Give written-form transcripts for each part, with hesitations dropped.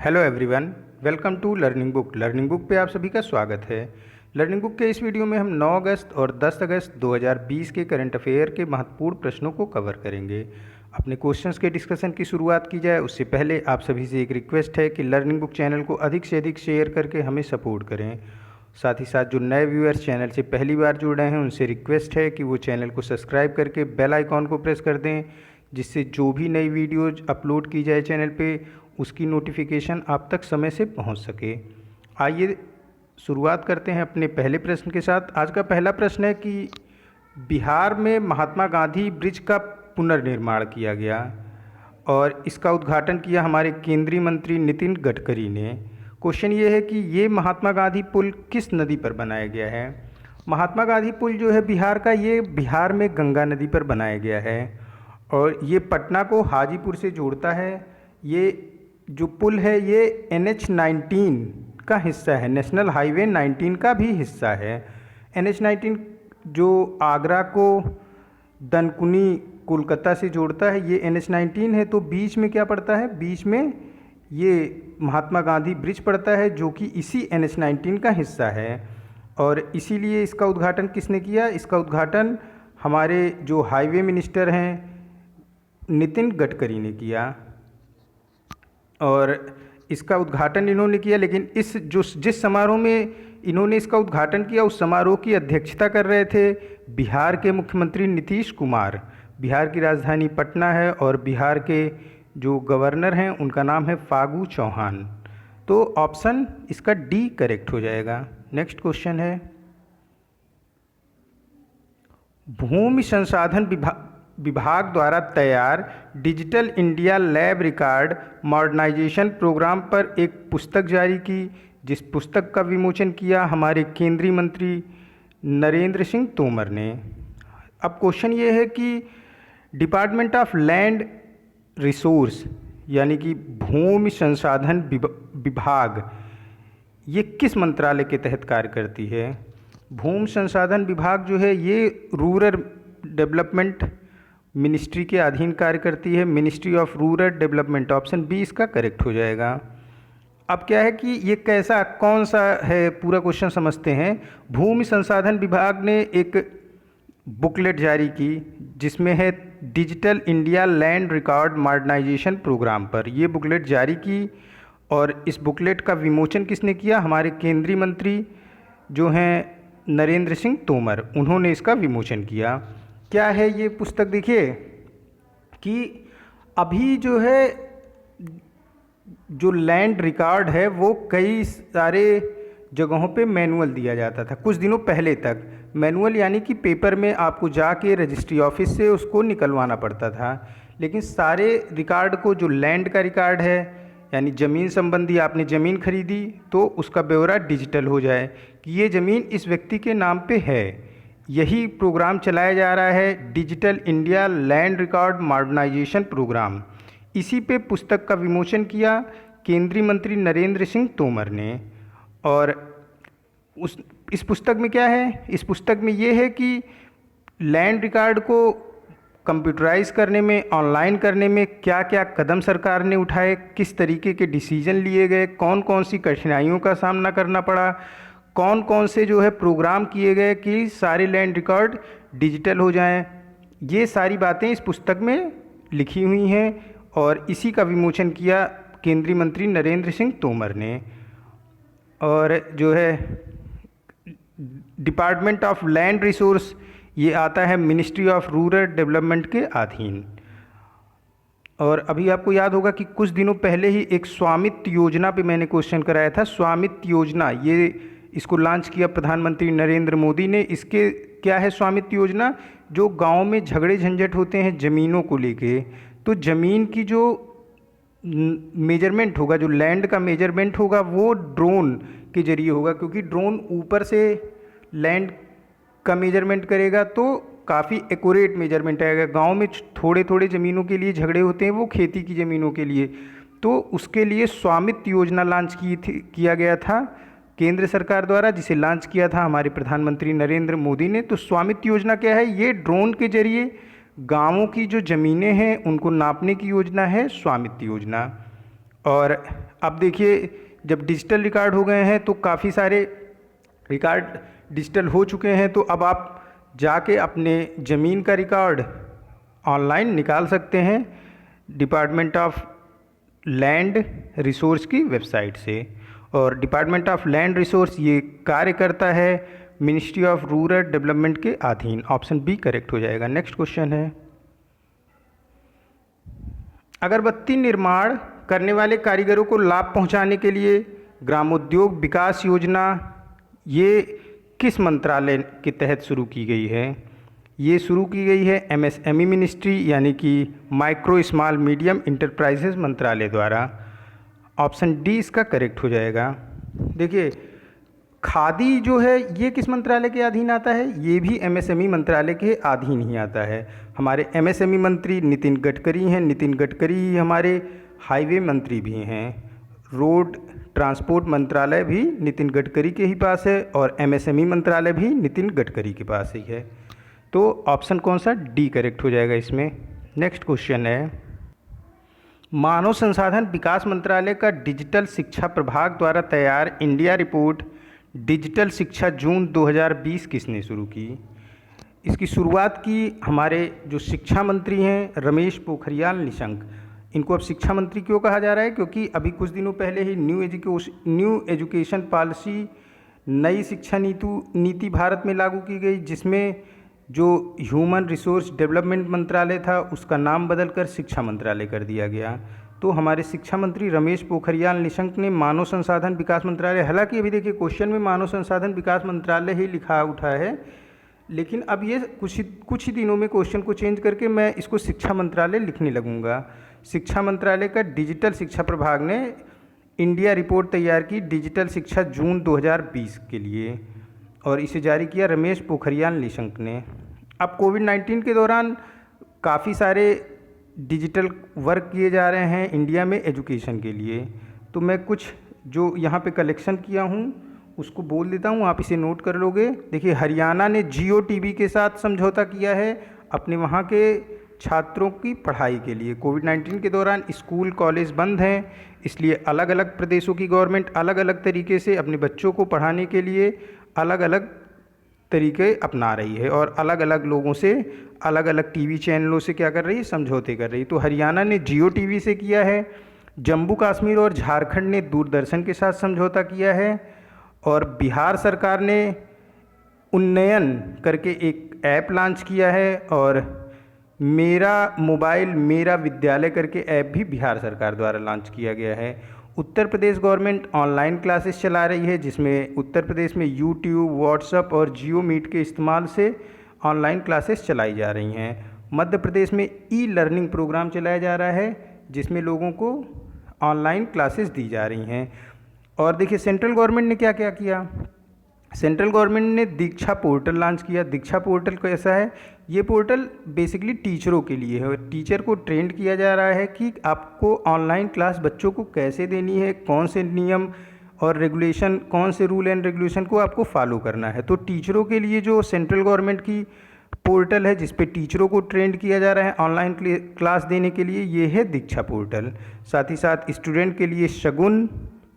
Hello everyone, welcome to learning book. Learning book पे आप सभी का स्वागत है। लर्निंग बुक के इस वीडियो में हम 9 अगस्त और 10 अगस्त 2020 के करंट अफेयर के महत्वपूर्ण प्रश्नों को कवर करेंगे। अपने क्वेश्चंस के डिस्कशन की शुरुआत की जाए उससे पहले आप सभी से एक रिक्वेस्ट है कि लर्निंग बुक चैनल को अधिक से अधिक शेयर करके हमें सपोर्ट करें। साथ ही साथ जो नए व्यूअर्स चैनल से पहली बार जुड़ रहे हैं उनसे रिक्वेस्ट है कि वो चैनल को सब्सक्राइब करके बेल आइकॉन को प्रेस कर दें, जिससे जो भी नई वीडियोज अपलोड की जाए चैनल पे उसकी नोटिफिकेशन आप तक समय से पहुंच सके। आइए शुरुआत करते हैं अपने पहले प्रश्न के साथ। आज का पहला प्रश्न है कि बिहार में महात्मा गांधी ब्रिज का पुनर्निर्माण किया गया और इसका उद्घाटन किया हमारे केंद्रीय मंत्री नितिन गडकरी ने। क्वेश्चन ये है कि ये महात्मा गांधी पुल किस नदी पर बनाया गया है। महात्मा गांधी पुल जो है बिहार का, ये बिहार में गंगा नदी पर बनाया गया है और ये पटना को हाजीपुर से जोड़ता है। ये जो पुल है ये NH-19 का हिस्सा है, नेशनल हाईवे 19 का भी हिस्सा है। NH-19 जो आगरा को दनकुनी कोलकाता से जोड़ता है, ये NH-19 है। तो बीच में क्या पड़ता है, बीच में ये महात्मा गांधी ब्रिज पड़ता है जो कि इसी NH-19 का हिस्सा है और इसीलिए इसका उद्घाटन किसने किया। इसका उद्घाटन हमारे जो हाईवे मिनिस्टर हैं नितिन गडकरी ने किया और इसका उद्घाटन इन्होंने किया। लेकिन जिस समारोह में इन्होंने इसका उद्घाटन किया उस समारोह की अध्यक्षता कर रहे थे बिहार के मुख्यमंत्री नीतीश कुमार। बिहार की राजधानी पटना है और बिहार के जो गवर्नर हैं उनका नाम है फागू चौहान। तो ऑप्शन इसका डी करेक्ट हो जाएगा। नेक्स्ट क्वेश्चन है, भूमि संसाधन विभाग द्वारा तैयार digital India lab record modernisation programme पर एक पुस्तक जारी की, जिस पुस्तक का विमोचन किया हमारे केंद्रीय मंत्री नरेंद्र सिंह तोमर ने। अब क्वेश्चन ये है कि डिपार्टमेंट ऑफ लैंड रिसोर्स यानी कि भूमि संसाधन विभाग ये किस मंत्रालय के तहत कार्य करती है। भूमि संसाधन विभाग जो है ये रूरल डेवलपमेंट मिनिस्ट्री के अधीन कार्य करती है, ministry of rural development. Option B इसका करेक्ट हो जाएगा। अब क्या है कि ये कैसा कौन सा है, पूरा क्वेश्चन समझते हैं। भूमि संसाधन विभाग ने एक बुकलेट जारी की जिसमें है digital India land record modernisation programme पर ये बुकलेट जारी की और इस बुकलेट का विमोचन किसने किया, हमारे केंद्रीय मंत्री जो हैं नरेंद्र सिंह तोमर, उन्होंने इसका विमोचन किया। क्या है ये पुस्तक, देखिए कि अभी जो है जो लैंड रिकॉर्ड है वो कई सारे जगहों पे मैनुअल दिया जाता था कुछ दिनों पहले तक। मैनुअल यानी कि पेपर में आपको जाके रजिस्ट्री ऑफिस से उसको निकलवाना पड़ता था। लेकिन सारे रिकॉर्ड को, जो लैंड का रिकॉर्ड है यानी ज़मीन संबंधी, आपने ज़मीन खरीदी तो उसका ब्यौरा डिजिटल हो जाए कि ये ज़मीन इस व्यक्ति के नाम पे है। यही प्रोग्राम चलाया जा रहा है digital India land record modernisation programme. इसी पे पुस्तक का विमोचन किया केंद्रीय मंत्री नरेंद्र सिंह तोमर ने। और इस पुस्तक में क्या है, इस पुस्तक में ये है कि लैंड रिकॉर्ड को कंप्यूटराइज करने में, ऑनलाइन करने में क्या क्या कदम सरकार ने उठाए, किस तरीके के डिसीजन लिए गए, कौन कौन सी कठिनाइयों का सामना करना पड़ा, कौन कौन से जो है प्रोग्राम किए गए कि सारे लैंड रिकॉर्ड डिजिटल हो जाएं। ये सारी बातें इस पुस्तक में लिखी हुई हैं और इसी का विमोचन किया केंद्रीय मंत्री नरेंद्र सिंह तोमर ने। और जो है डिपार्टमेंट ऑफ लैंड रिसोर्स ये आता है मिनिस्ट्री ऑफ रूरल डेवलपमेंट के अधीन। और अभी आपको याद होगा कि कुछ दिनों पहले ही एक स्वामित्व योजना पे मैंने क्वेश्चन कराया था। स्वामित्व योजना, ये इसको लॉन्च किया प्रधानमंत्री नरेंद्र मोदी ने। इसके क्या है स्वामित्व योजना, जो गांव में झगड़े झंझट होते हैं ज़मीनों को लेके, तो ज़मीन की जो मेजरमेंट होगा, जो लैंड का मेजरमेंट होगा वो ड्रोन के जरिए होगा, क्योंकि ड्रोन ऊपर से लैंड का मेजरमेंट करेगा तो काफ़ी एक्यूरेट मेजरमेंट आएगा। गांव में थोड़े थोड़े ज़मीनों के लिए झगड़े होते हैं, वो खेती की ज़मीनों के लिए, तो उसके लिए स्वामित्व योजना लॉन्च किया गया था केंद्र सरकार द्वारा, जिसे लॉन्च किया था हमारे प्रधानमंत्री नरेंद्र मोदी ने। तो स्वामित्व योजना क्या है, ये ड्रोन के जरिए गांवों की जो ज़मीनें हैं उनको नापने की योजना है स्वामित्व योजना। और अब देखिए, जब डिजिटल रिकॉर्ड हो गए हैं तो काफ़ी सारे रिकॉर्ड डिजिटल हो चुके हैं, तो अब आप जाके अपने ज़मीन का रिकॉर्ड ऑनलाइन निकाल सकते हैं डिपार्टमेंट ऑफ लैंड रिसोर्स की वेबसाइट से। और डिपार्टमेंट ऑफ लैंड रिसोर्स ये कार्य करता है मिनिस्ट्री ऑफ रूरल डेवलपमेंट के अधीन। ऑप्शन बी करेक्ट हो जाएगा। नेक्स्ट क्वेश्चन है, अगरबत्ती निर्माण करने वाले कारीगरों को लाभ पहुंचाने के लिए ग्रामोद्योग विकास योजना ये किस मंत्रालय के तहत शुरू की गई है? ये शुरू की गई है एमएसएमई मिनिस्ट्री यानी कि माइक्रो स्मॉल मीडियम इंटरप्राइजेज मंत्रालय द्वारा। ऑप्शन डी इसका करेक्ट हो जाएगा। देखिए, खादी जो है ये किस मंत्रालय के अधीन आता है? ये भी एमएसएमई मंत्रालय के अधीन ही आता है। हमारे एमएसएमई मंत्री नितिन गडकरी हैं। नितिन गडकरी ही हमारे हाईवे मंत्री भी हैं। रोड ट्रांसपोर्ट मंत्रालय भी नितिन गडकरी के ही पास है और एमएसएमई मंत्रालय भी नितिन गडकरी के पास ही है। तो ऑप्शन कौन सा? डी करेक्ट हो जाएगा इसमें। नेक्स्ट क्वेश्चन है, मानव संसाधन विकास मंत्रालय का डिजिटल शिक्षा प्रभाग द्वारा तैयार इंडिया रिपोर्ट डिजिटल शिक्षा जून 2020 किसने शुरू की? इसकी शुरुआत की हमारे जो शिक्षा मंत्री हैं रमेश पोखरियाल निशंक। इनको अब शिक्षा मंत्री क्यों कहा जा रहा है? क्योंकि अभी कुछ दिनों पहले ही न्यू एजुकेशन पॉलिसी, नई शिक्षा नीति भारत में लागू की गई, जिसमें जो ह्यूमन रिसोर्स डेवलपमेंट मंत्रालय था उसका नाम बदलकर शिक्षा मंत्रालय कर दिया गया। तो हमारे शिक्षा मंत्री रमेश पोखरियाल निशंक ने मानव संसाधन विकास मंत्रालय, हालांकि अभी देखिए क्वेश्चन में मानव संसाधन विकास मंत्रालय ही लिखा उठा है, लेकिन अब ये कुछ ही दिनों में क्वेश्चन को चेंज करके मैं इसको शिक्षा मंत्रालय लिखने लगूंगा। शिक्षा मंत्रालय का डिजिटल शिक्षा प्रभाग ने इंडिया रिपोर्ट तैयार की डिजिटल शिक्षा जून 2020 के लिए और इसे जारी किया रमेश पोखरियाल निशंक ने। अब कोविड-19 के दौरान काफ़ी सारे डिजिटल वर्क किए जा रहे हैं इंडिया में एजुकेशन के लिए, तो मैं कुछ जो यहाँ पे कलेक्शन किया हूँ उसको बोल देता हूँ, आप इसे नोट कर लोगे। देखिए, हरियाणा ने जियो टीवी के साथ समझौता किया है अपने वहाँ के छात्रों की पढ़ाई के लिए। कोविड-19 के दौरान स्कूल कॉलेज बंद हैं, इसलिए अलग अलग प्रदेशों की गवर्नमेंट अलग अलग तरीके से अपने बच्चों को पढ़ाने के लिए अलग अलग तरीके अपना रही है और अलग अलग लोगों से, अलग अलग टीवी चैनलों से क्या कर रही है? समझौते कर रही है। तो हरियाणा ने जियो टीवी से किया है, जम्मू कश्मीर और झारखंड ने दूरदर्शन के साथ समझौता किया है और बिहार सरकार ने उन्नयन करके एक ऐप लॉन्च किया है और मेरा मोबाइल मेरा विद्यालय करके ऐप भी बिहार सरकार द्वारा लॉन्च किया गया है। Uttar Pradesh government online classes चला रही है, जिसमें उत्तर प्रदेश में यूट्यूब, व्हाट्सएप और जियो मीट के इस्तेमाल से ऑनलाइन क्लासेस चलाई जा रही हैं। मध्य प्रदेश में ई लर्निंग प्रोग्राम चलाया जा रहा है, जिसमें लोगों को ऑनलाइन क्लासेस दी जा रही हैं। और देखिए, सेंट्रल गवर्नमेंट ने क्या क्या किया? सेंट्रल गवर्नमेंट ने दीक्षा पोर्टल लॉन्च किया। दीक्षा पोर्टल कैसा है? ये पोर्टल बेसिकली टीचरों के लिए है। टीचर को ट्रेंड किया जा रहा है कि आपको ऑनलाइन क्लास बच्चों को कैसे देनी है, कौन से नियम और रेगुलेशन, कौन से रूल एंड रेगुलेशन को आपको फॉलो करना है। तो टीचरों के लिए जो सेंट्रल गवर्नमेंट की पोर्टल है जिस पे टीचरों को ट्रेंड किया जा रहा है ऑनलाइन क्लास देने के लिए, ये है दीक्षा पोर्टल। साथ ही साथ स्टूडेंट के लिए शगुन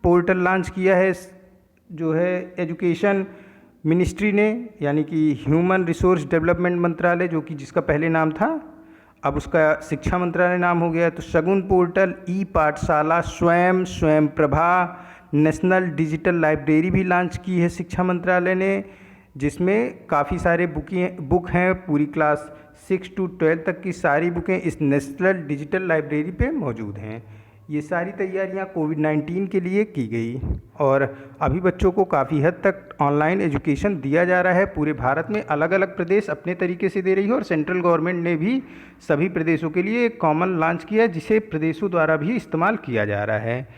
पोर्टल लॉन्च किया है जो है एजुकेशन मिनिस्ट्री ने, यानी कि ह्यूमन रिसोर्स डेवलपमेंट मंत्रालय, जो कि जिसका पहले नाम था अब उसका शिक्षा मंत्रालय नाम हो गया। तो शगुन पोर्टल, ई पाठशाला, स्वयं प्रभा, नेशनल डिजिटल लाइब्रेरी भी लॉन्च की है शिक्षा मंत्रालय ने, जिसमें काफ़ी सारे बुक हैं। पूरी क्लास 6 to 12 तक की सारी बुकें इस नेशनल डिजिटल लाइब्रेरी पे मौजूद हैं। ये सारी तैयारियां कोविड-19 के लिए की गई और अभी बच्चों को काफ़ी हद तक ऑनलाइन एजुकेशन दिया जा रहा है। पूरे भारत में अलग अलग प्रदेश अपने तरीके से दे रही है और सेंट्रल गवर्नमेंट ने भी सभी प्रदेशों के लिए एक कॉमन लॉन्च किया, जिसे प्रदेशों द्वारा भी इस्तेमाल किया जा रहा है।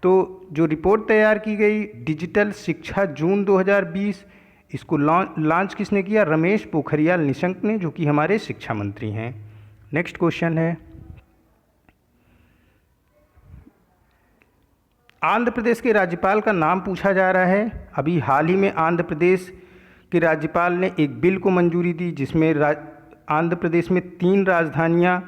तो जो रिपोर्ट तैयार की गई डिजिटल शिक्षा जून 2020, इसको लॉन्च किसने किया? रमेश पोखरियाल निशंक ने, जो कि हमारे शिक्षा मंत्री हैं। नेक्स्ट क्वेश्चन है, आंध्र प्रदेश के राज्यपाल का नाम पूछा जा रहा है। अभी हाल ही में आंध्र प्रदेश के राज्यपाल ने एक बिल को मंजूरी दी, जिसमें आंध्र प्रदेश में 3 राजधानियां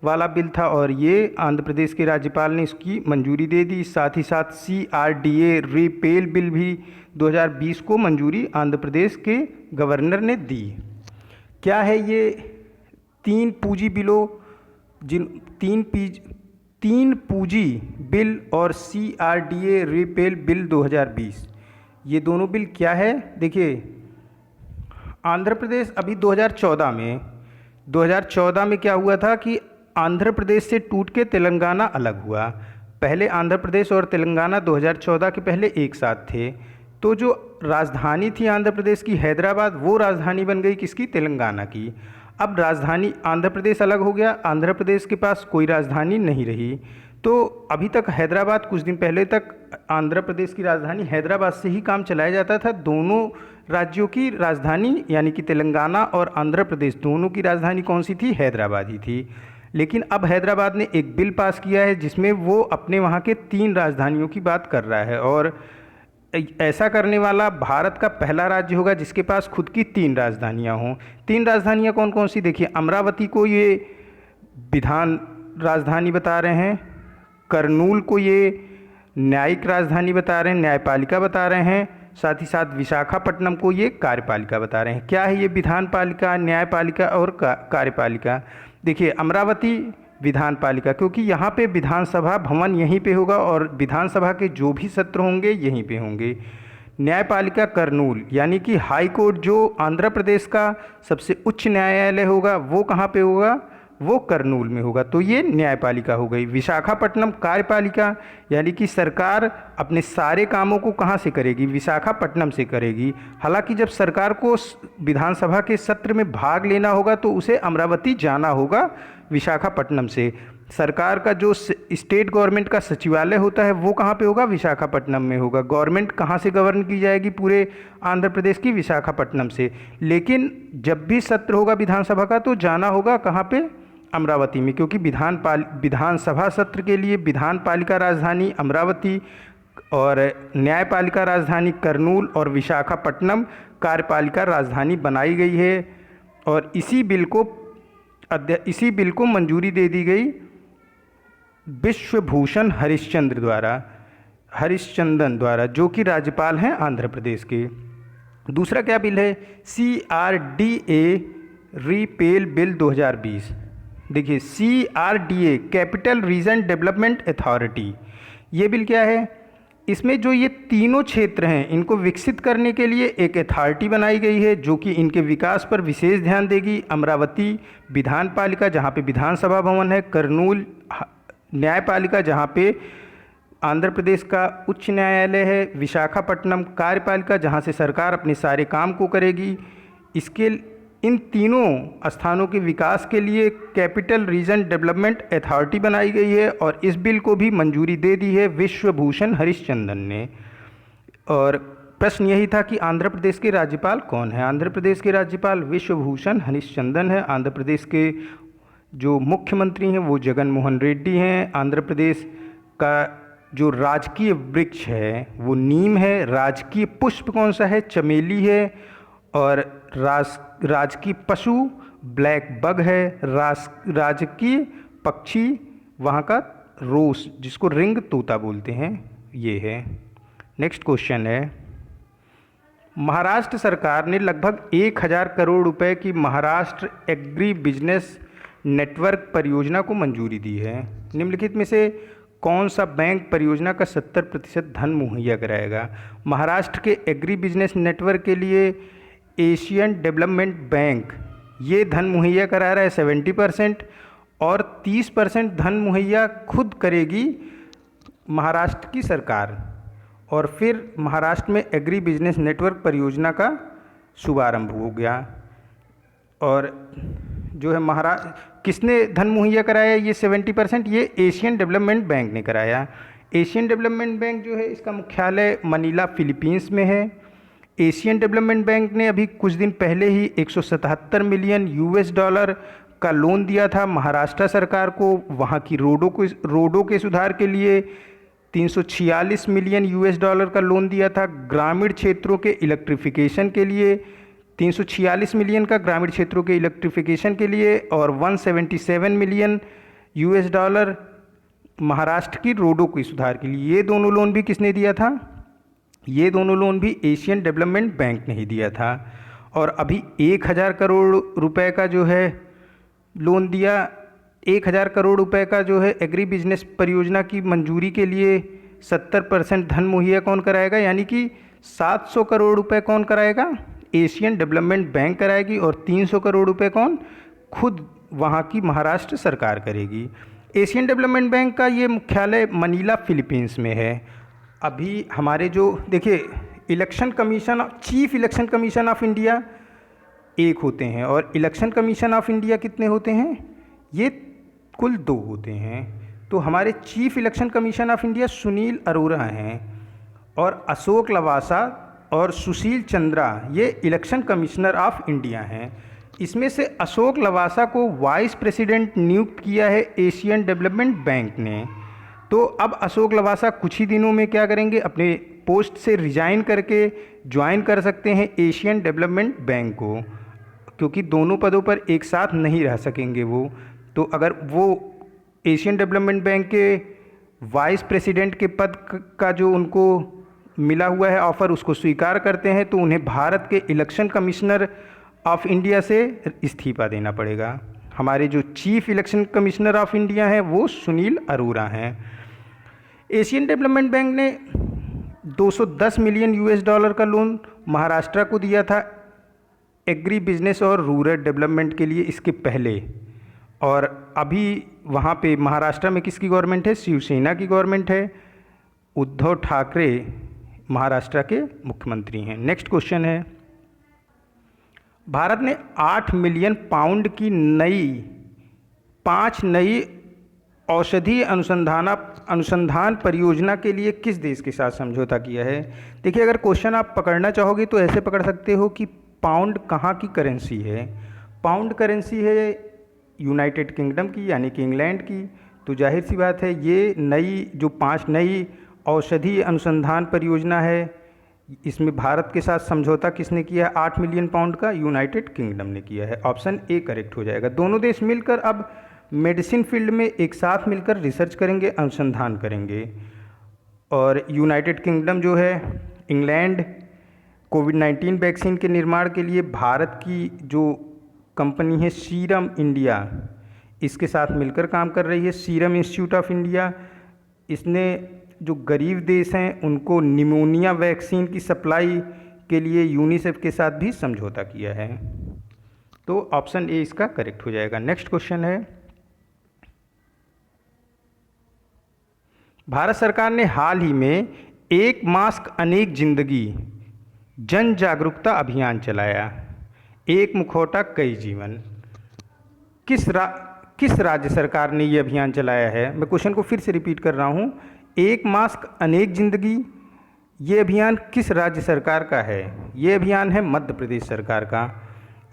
वाला बिल था और ये आंध्र प्रदेश के राज्यपाल ने इसकी मंजूरी दे दी। साथ ही साथ CRDA रिपेल बिल भी 2020 को मंजूरी आंध्र प्रदेश के गवर्नर ने दी। क्या है ये तीन पूंजी बिलों तीन पूंजी बिल और CRDA रिपेल बिल 2020, ये दोनों बिल क्या है? देखिए, आंध्र प्रदेश अभी 2014 में क्या हुआ था कि आंध्र प्रदेश से टूट के तेलंगाना अलग हुआ। पहले आंध्र प्रदेश और तेलंगाना 2014 के पहले एक साथ थे। तो जो राजधानी थी आंध्र प्रदेश की हैदराबाद, वो राजधानी बन गई किसकी? तेलंगाना की। अब राजधानी आंध्र प्रदेश अलग हो गया, आंध्र प्रदेश के पास कोई राजधानी नहीं रही। तो अभी तक हैदराबाद, कुछ दिन पहले तक आंध्र प्रदेश की राजधानी हैदराबाद से ही काम चलाया जाता था। दोनों राज्यों की राजधानी यानी कि तेलंगाना और आंध्र प्रदेश दोनों की राजधानी कौन सी थी? हैदराबाद ही थी। लेकिन अब हैदराबाद ने एक बिल पास किया है जिसमें वो अपने वहाँ के 3 राजधानियों की बात कर रहा है, और ऐसा करने वाला भारत का पहला राज्य होगा जिसके पास खुद की 3 राजधानियाँ हों। 3 राजधानियाँ कौन कौन सी? देखिए, अमरावती को ये विधान राजधानी बता रहे हैं, करनूल को ये न्यायिक राजधानी बता रहे हैं, न्यायपालिका बता रहे हैं, साथ ही साथ विशाखापट्टनम को ये कार्यपालिका बता रहे हैं। क्या है ये विधान पालिका, न्यायपालिका और कार्यपालिका? देखिए, अमरावती विधान पालिका, क्योंकि यहाँ पे विधानसभा भवन यहीं पे होगा और विधानसभा के जो भी सत्र होंगे यहीं पे होंगे। न्यायपालिका करनूल, यानी कि हाई कोर्ट जो आंध्र प्रदेश का सबसे उच्च न्यायालय होगा वो कहाँ पे होगा? वो करनूल में होगा। तो ये न्यायपालिका हो गई। विशाखापट्टनम कार्यपालिका, यानी कि सरकार अपने सारे कामों को कहाँ से करेगी? विशाखापट्टनम से करेगी। हालांकि जब सरकार को विधानसभा के सत्र में भाग लेना होगा तो उसे अमरावती जाना होगा विशाखापट्टनम से। सरकार का जो स्टेट गवर्नमेंट का सचिवालय होता है वो कहाँ पे होगा? विशाखापट्टनम में होगा। गवर्नमेंट कहाँ से गवर्न की जाएगी पूरे आंध्र प्रदेश की? विशाखापट्टनम से। लेकिन जब भी सत्र होगा विधानसभा का तो जाना होगा कहाँ पे? अमरावती में, क्योंकि विधानसभा सत्र के लिए विधान पालिका राजधानी अमरावती और न्यायपालिका राजधानी करनूल और विशाखापट्टनम कार्यपालिका राजधानी बनाई गई है। और इसी बिल को मंजूरी दे दी गई विश्वभूषण हरिश्चंदन द्वारा, जो कि राज्यपाल हैं आंध्र प्रदेश के। दूसरा क्या बिल है? CRDA repel bill 2020। देखिए, CRDA capital region development authority, ये बिल क्या है? इसमें जो ये तीनों क्षेत्र हैं इनको विकसित करने के लिए एक अथॉरिटी बनाई गई है जो कि इनके विकास पर विशेष ध्यान देगी। अमरावती विधान पालिका जहाँ पे विधानसभा भवन है, करनूल न्यायपालिका जहाँ पे आंध्र प्रदेश का उच्च न्यायालय है, विशाखापट्टनम कार्यपालिका जहाँ से सरकार अपने सारे काम को करेगी। इन तीनों स्थानों के विकास के लिए कैपिटल रीजन डेवलपमेंट अथॉरिटी बनाई गई है और इस बिल को भी मंजूरी दे दी है विश्वभूषण हरिश्चंदन ने। और प्रश्न यही था कि आंध्र प्रदेश के राज्यपाल कौन है? आंध्र प्रदेश के राज्यपाल विश्वभूषण हरिश्चंदन है। आंध्र प्रदेश के जो मुख्यमंत्री हैं वो जगन मोहन रेड्डी हैं। आंध्र प्रदेश का जो राजकीय वृक्ष है वो नीम है। राजकीय पुष्प कौन सा है? चमेली है। और राजकीय पशु ब्लैक बग है। राजकीय पक्षी वहाँ का रोस, जिसको रिंग तोता बोलते हैं, ये है। नेक्स्ट क्वेश्चन है, महाराष्ट्र सरकार ने लगभग 1000 करोड़ रुपए की महाराष्ट्र एग्री बिजनेस नेटवर्क परियोजना को मंजूरी दी है। निम्नलिखित में से कौन सा बैंक परियोजना का 70% धन मुहैया कराएगा? महाराष्ट्र के एग्री बिजनेस नेटवर्क के लिए एशियन डेवलपमेंट बैंक ये धन मुहैया करा रहा है 70%, और 30% धन मुहैया खुद करेगी महाराष्ट्र की सरकार। और फिर महाराष्ट्र में एग्री बिजनेस नेटवर्क परियोजना का शुभारंभ हो गया। और जो है किसने धन मुहैया कराया ये 70%? ये एशियन डेवलपमेंट बैंक ने कराया। एशियन डेवलपमेंट बैंक जो है इसका मुख्यालय मनीला फिलीपींस में है। एशियन डेवलपमेंट बैंक ने अभी कुछ दिन पहले ही 177 मिलियन US$ का लोन दिया था महाराष्ट्र सरकार को, वहाँ की रोडों के सुधार के लिए 346 मिलियन US$ का लोन दिया था। ग्रामीण क्षेत्रों के इलेक्ट्रिफिकेशन के लिए 346 मिलियन का ग्रामीण क्षेत्रों के इलेक्ट्रिफिकेशन के लिए, और 177 मिलियन $, महाराष्ट्र की रोडों के सुधार के लिए। ये दोनों लोन भी किसने दिया था? ये दोनों लोन भी एशियन डेवलपमेंट बैंक ने ही दिया था। और अभी 1000 करोड़ रुपए का जो है लोन दिया, 1000 करोड़ रुपए का जो है एग्री बिजनेस परियोजना की मंजूरी के लिए 70% धन मुहैया कौन कराएगा, यानी कि 700 करोड़ रुपए कौन कराएगा? एशियन डेवलपमेंट बैंक कराएगी। और 300 करोड़ रुपए कौन? खुद वहाँ की महाराष्ट्र सरकार करेगी। एशियन डेवलपमेंट बैंक का ये मुख्यालय मनीला फिलीपींस में है। अभी हमारे जो देखिए election commission, chief election commission of India एक होते हैं और इलेक्शन कमीशन ऑफ इंडिया कितने होते हैं? ये कुल 2 होते हैं। तो हमारे chief election commission of India Sunil Arora हैं और अशोक लवासा और सुशील चंद्रा ये इलेक्शन कमिश्नर ऑफ इंडिया हैं। इसमें से अशोक लवासा को वाइस प्रेसिडेंट नियुक्त किया है एशियन डेवलपमेंट बैंक ने। तो अब अशोक लवासा कुछ ही दिनों में क्या करेंगे? अपने पोस्ट से रिजाइन करके ज्वाइन कर सकते हैं एशियन डेवलपमेंट बैंक को, क्योंकि दोनों पदों पर एक साथ नहीं रह सकेंगे वो। तो अगर वो एशियन डेवलपमेंट बैंक के वाइस प्रेसिडेंट के पद का जो उनको मिला हुआ है ऑफ़र उसको स्वीकार करते हैं तो उन्हें भारत के इलेक्शन कमिश्नर ऑफ इंडिया से इस्तीफा देना पड़ेगा। हमारे जो chief election commissioner of India हैं वो सुनील अरोरा हैं। एशियन डेवलपमेंट बैंक ने $210 मिलियन का लोन महाराष्ट्र को दिया था एग्री बिजनेस और रूरल डेवलपमेंट के लिए इसके पहले। और अभी वहाँ पे महाराष्ट्र में किसकी गवर्नमेंट है? शिवसेना की गवर्नमेंट है। उद्धव ठाकरे महाराष्ट्र के मुख्यमंत्री हैं। नेक्स्ट क्वेश्चन है, भारत ने 8 मिलियन पाउंड की 5 नई औषधि अनुसंधान परियोजना के लिए किस देश के साथ समझौता किया है? देखिए, अगर क्वेश्चन आप पकड़ना चाहोगे तो ऐसे पकड़ सकते हो कि पाउंड कहाँ की करेंसी है। पाउंड करेंसी है यूनाइटेड किंगडम की, यानी कि इंग्लैंड की। तो जाहिर सी बात है ये नई जो 5 नई औषधि अनुसंधान परियोजना है, इसमें भारत के साथ समझौता किसने किया है? 8 मिलियन पाउंड का यूनाइटेड किंगडम ने किया है। ऑप्शन ए करेक्ट हो जाएगा। दोनों देश मिलकर अब मेडिसिन फील्ड में एक साथ मिलकर रिसर्च करेंगे, अनुसंधान करेंगे। और यूनाइटेड किंगडम जो है, इंग्लैंड कोविड-19 वैक्सीन के निर्माण के लिए भारत की जो कंपनी है सीरम इंडिया, इसके साथ मिलकर काम कर रही है। सीरम इंस्टीट्यूट ऑफ इंडिया, इसने जो गरीब देश हैं उनको निमोनिया वैक्सीन की सप्लाई के लिए यूनिसेफ के साथ भी समझौता किया है। तो ऑप्शन ए इसका करेक्ट हो जाएगा। नेक्स्ट क्वेश्चन है, भारत सरकार ने हाल ही में एक मास्क अनेक जिंदगी जन जागरूकता अभियान चलाया। एक मुखौटा कई जीवन। किस राज्य सरकार ने ये अभियान चलाया है? मैं क्वेश्चन को फिर से रिपीट कर रहा हूँ। एक मास्क अनेक जिंदगी, ये अभियान किस राज्य सरकार का है? ये अभियान है मध्य प्रदेश सरकार का।